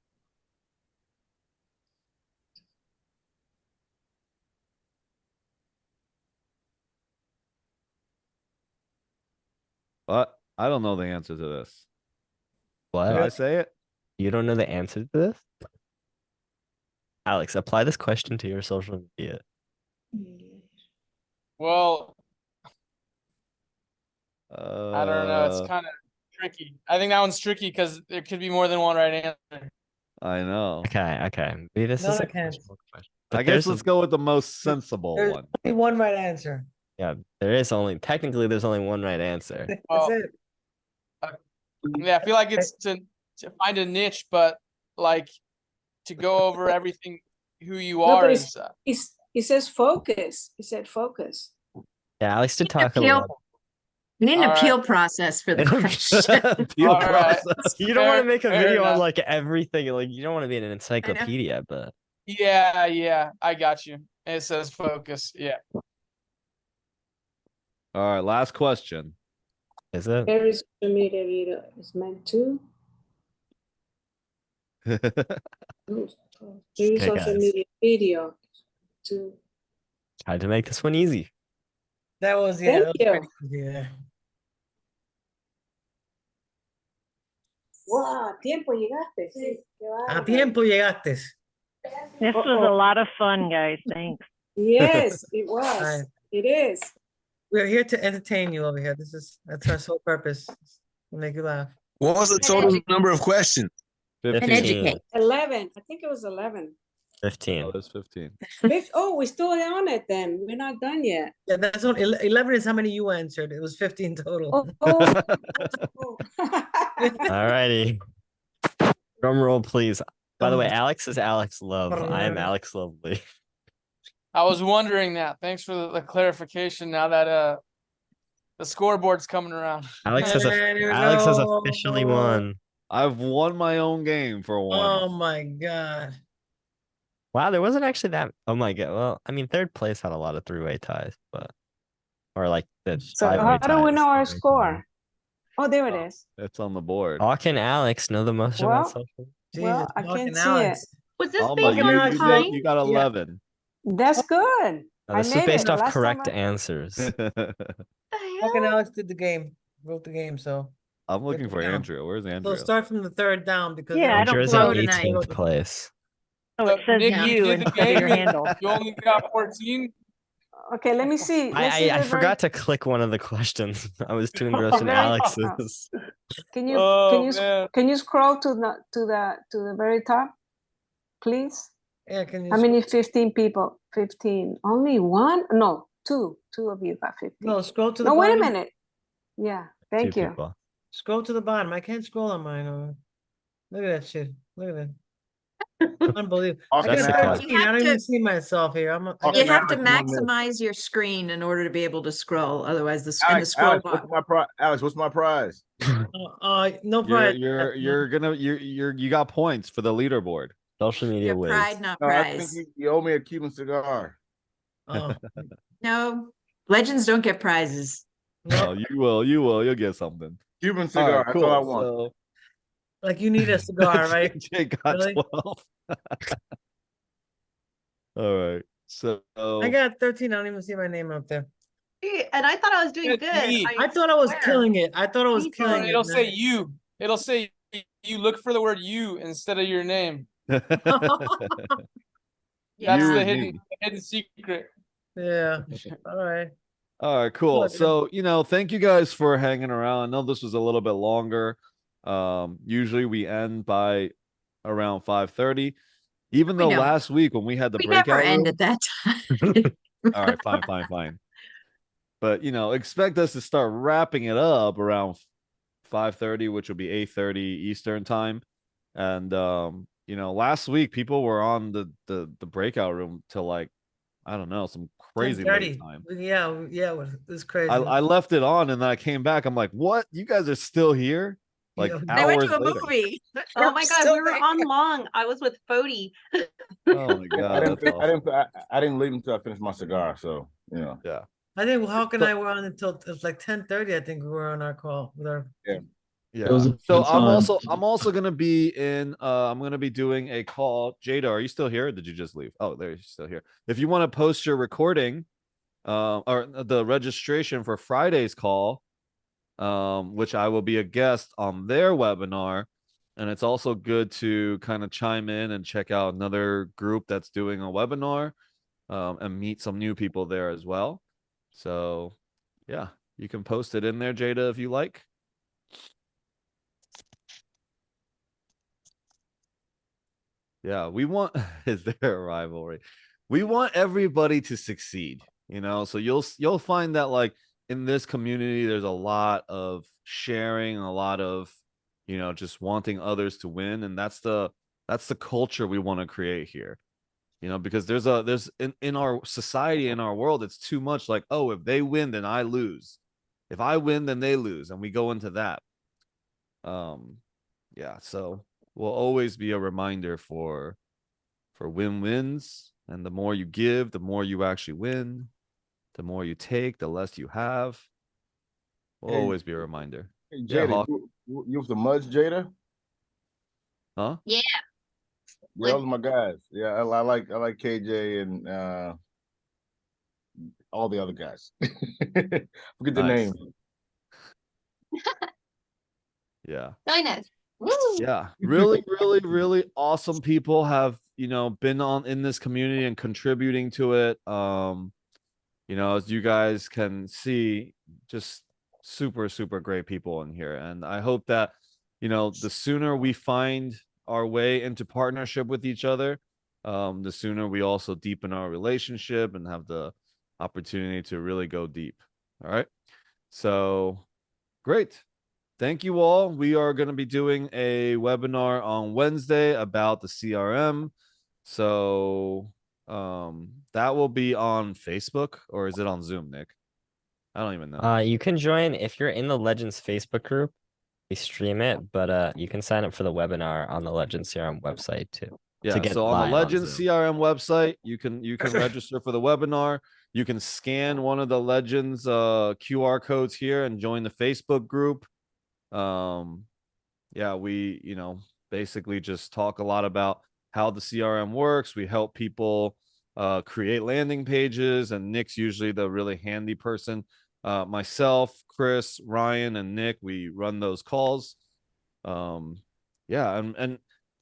but I don't know the answer to this. What? Did I say it? You don't know the answer to this? Alex, apply this question to your social media. Well, I don't know. It's Uh, kind of tricky. I think that one's tricky because there could be more than one right answer. I know. Okay. Maybe this No, is I a can't. questionable question. I But guess there's let's go with the most sensible There's one. only one right answer. yeah, there is only technically there's only one right answer. That's Well, it. Yeah, I feel like it's to find a niche, but like to go over everything who you No, are but is it says focus. It said focus. Yeah, Alex did talk a Appeal. lot. We need an All right. appeal process for the question. Appeal All right. process. You don't want to Fair- make a fair video on enough. like everything. Like you don't want to be an encyclopedia, but Yeah, I got you. It says focus. Yeah. All right, last question. is it? Every social media video is meant to use Okay, social guys. media video to. Tried to make this one easy. That was, Thank that was you. pretty easy there. Wow, tiempo llegaste. Sí, qué A bárbaro. tiempo llegaste. This was a lot of fun, guys. Thanks. Yes, it was. Alright. It is. We're here to entertain you over here. That's our sole purpose. To make you laugh. What was the total number of questions? 15. educate. 11. I think it was 11. 15. Oh, there's 15. Oh, we're still on it then. We're not done yet. Yeah, that's what 11 is how many you answered. It was 15 total. Oh. Alrighty. Drum roll, please. By the way, Um, Alex is Alex Love. I am alright. Alex Lovely. I was wondering that. Thanks for the clarification. Now that the scoreboard's coming around. Alex has There you Alex has go. officially won. I've won my own game for Oh once. my god. Wow, there wasn't actually that. Oh my god. Well, I mean, third place had a lot of three-way ties, but or like the So five-way how do we ties, know our three-way score? ties. Oh, there it is. It's on the board. Hawk and Alex know the most about Well, social. Well, Jesus, I Hawk can't and see Alex. Was this Alma, based Fucking on Alex, you time? got 11. That's good. Now, I this is made based it. off Last time correct I- answers. The Hawk and hell? Alex did the game. Wrote the game, so. I'm looking Good for to know. Andrea. Where's So Andrea? start from the third down because. Yeah, I don't Andrea's flow in tonight. 18th place. Oh, it says Nick, you did the instead of your game. handle. You only got 14. Okay, let me see. Let's see I the forgot to click one of the questions. I was too the engrossed in very- Alex's. Can you Oh, man. can you scroll to the very top, please? Yeah, can you? How many 15 people? 15. Only one? No, two. Two of you got 15. No, scroll to the No, wait a bottom. minute. Yeah, Two thank you. people. Scroll to the bottom. I can't scroll on mine. Look at that shit. Look at that. Unbelievable. I got Jessica. 13. I don't even see myself here. I Oh, You got have to Alex, one minute. maximize your screen in order to be able to scroll. Otherwise, the scroll bar. Alex, what's my prize? no prize. You got points for the leaderboard. Social media Your wins. pride, not No, I think prize. you owe me a Cuban cigar. Oh, No, legends don't get prizes. No, no. you will. You'll get something. Cuban All cigar. right, That's all I cool. want. So Like you need a cigar, right? JJ got Really? 12. All right. So I got 13. I don't even see my name up there. And I thought I was doing Good good. me. I thought I was swear. killing it. I thought I was Me killing too. it. It'll man. say you. It'll say you. Look for the word you instead of your name. you That's the and hidden, me. hidden secret. Yeah. All right. All right, cool. Look, So, thank you guys for hanging around. I know this was a little bit longer. Usually we end by around 5:30. Even We though know. last week when we had the We breakout never end room, at that time. all right, fine. But expect us to start wrapping it up around 5:30, which will be 8:30 Eastern time. And you know, last week people were on the breakout room till like, I don't know, some crazy late 10:30. time. Yeah, it was crazy. I left it on and then I came back. I'm like, what? You guys are still here? Like Yeah. They went hours to a later. movie. Oh my God, Still we were there. on long. I was with Fody. Oh my god, that's awesome. I didn't leave until I finished my cigar. So you know. Yeah. I think Hawk and So- I were on until it was like 10:30. I think we were on our call with our. Yeah. Yeah. was a So good time. I'm also gonna be in I'm gonna be doing a call. Jada, are you still here? Or did you just leave? Oh, there, you're still here. If you want to post your recording, or the registration for Friday's call, which I will be a guest on their webinar. And it's also good to kind of chime in and check out another group that's doing a webinar, and meet some new people there as well. So yeah, you can post it in there, Jada, if you like. Yeah, we want is there a rivalry? We want everybody to succeed, you know. So you'll find that like in this community, there's a lot of sharing, a lot of, you know, just wanting others to win, and that's the culture we want to create here. You know, because there's in our society, in our world, it's too much like, oh, if they win, then I lose. If I win, then they lose, and we go into that. Yeah, so will always be a reminder for win-wins, and the more you give, the more you actually win. The more you take, the less you have. Will Hey, always be a reminder. Hey, Yeah, Jada, Hawk. you with the Muds, Jada? Huh? Yeah. Yeah, those are my guys. Yeah, I like KJ and all the other guys. Forget the Nice. name. Oh, Yeah. nice. Woo! Yeah, really, really, really awesome people have, you know, been on in this community and contributing to it. You know, as you guys can see, just super, super great people in here. And I hope that, you know, the sooner we find our way into partnership with each other, the sooner we also deepen our relationship and have the opportunity to really go deep. All right. So great. Thank you all. We are going to be doing a webinar on Wednesday about the CRM. So that will be on Facebook, or is it on Zoom, Nick? I don't even know. You can join if you're in the Legends Facebook group. We stream it, but you can sign up for the webinar on the Legends CRM website too. Yeah, get so on the live on Legends Zoom. CRM website, you can register for the webinar. You can scan one of the Legends QR codes here and join the Facebook group. Yeah, we, you know, basically just talk a lot about how the CRM works. We help people create landing pages, and Nick's usually the really handy person. Myself, Chris, Ryan, and Nick, we run those calls. Yeah, and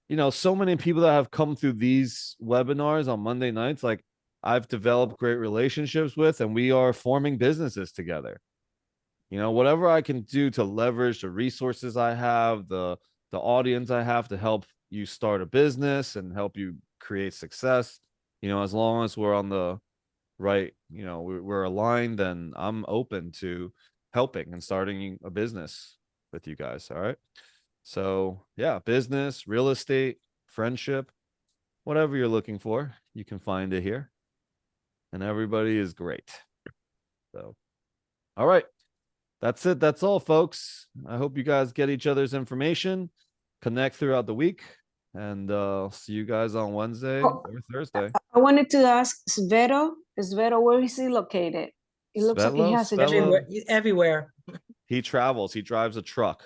you know, so many people that have come through these webinars on Monday nights, like I've developed great relationships with, and we are forming businesses together. You know, whatever I can do to leverage the resources I have, the audience I have to help you start a business and help you create success, you know, as long as we're on the right, you know, we're aligned, then I'm open to helping and starting a business with you guys. All right. So yeah, business, real estate, friendship, whatever you're looking for, you can find it here. And everybody is great. So, all right. That's it. That's all, folks. I hope you guys get each other's information, connect throughout the week, and see you guys on Wednesday or Thursday. I wanted to ask Svero, where is he located? It looks like he has a everywhere. gym. Everywhere. He travels. He drives a truck.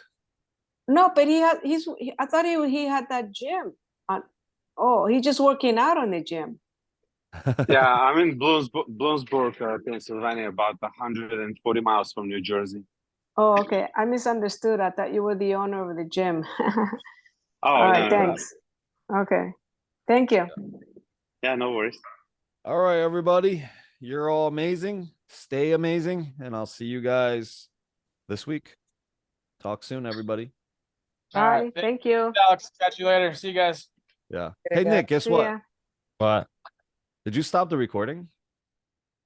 No, but I thought he had that gym. Oh, he's just working out on the gym. Yeah, I'm in Bloomsburg, Pennsylvania, about 140 miles from New Jersey. Oh, okay. I misunderstood. I thought you were the owner of the gym. Oh, All right, no, thanks. Okay. Thank you. Yeah, no worries. All right, everybody. You're all amazing. Stay amazing. And I'll see you guys this week. Talk soon, everybody. Bye. Thank you. Alex, catch you later. See you guys. Yeah. Hey, Nick, guess See what? ya. What? Did you stop the recording?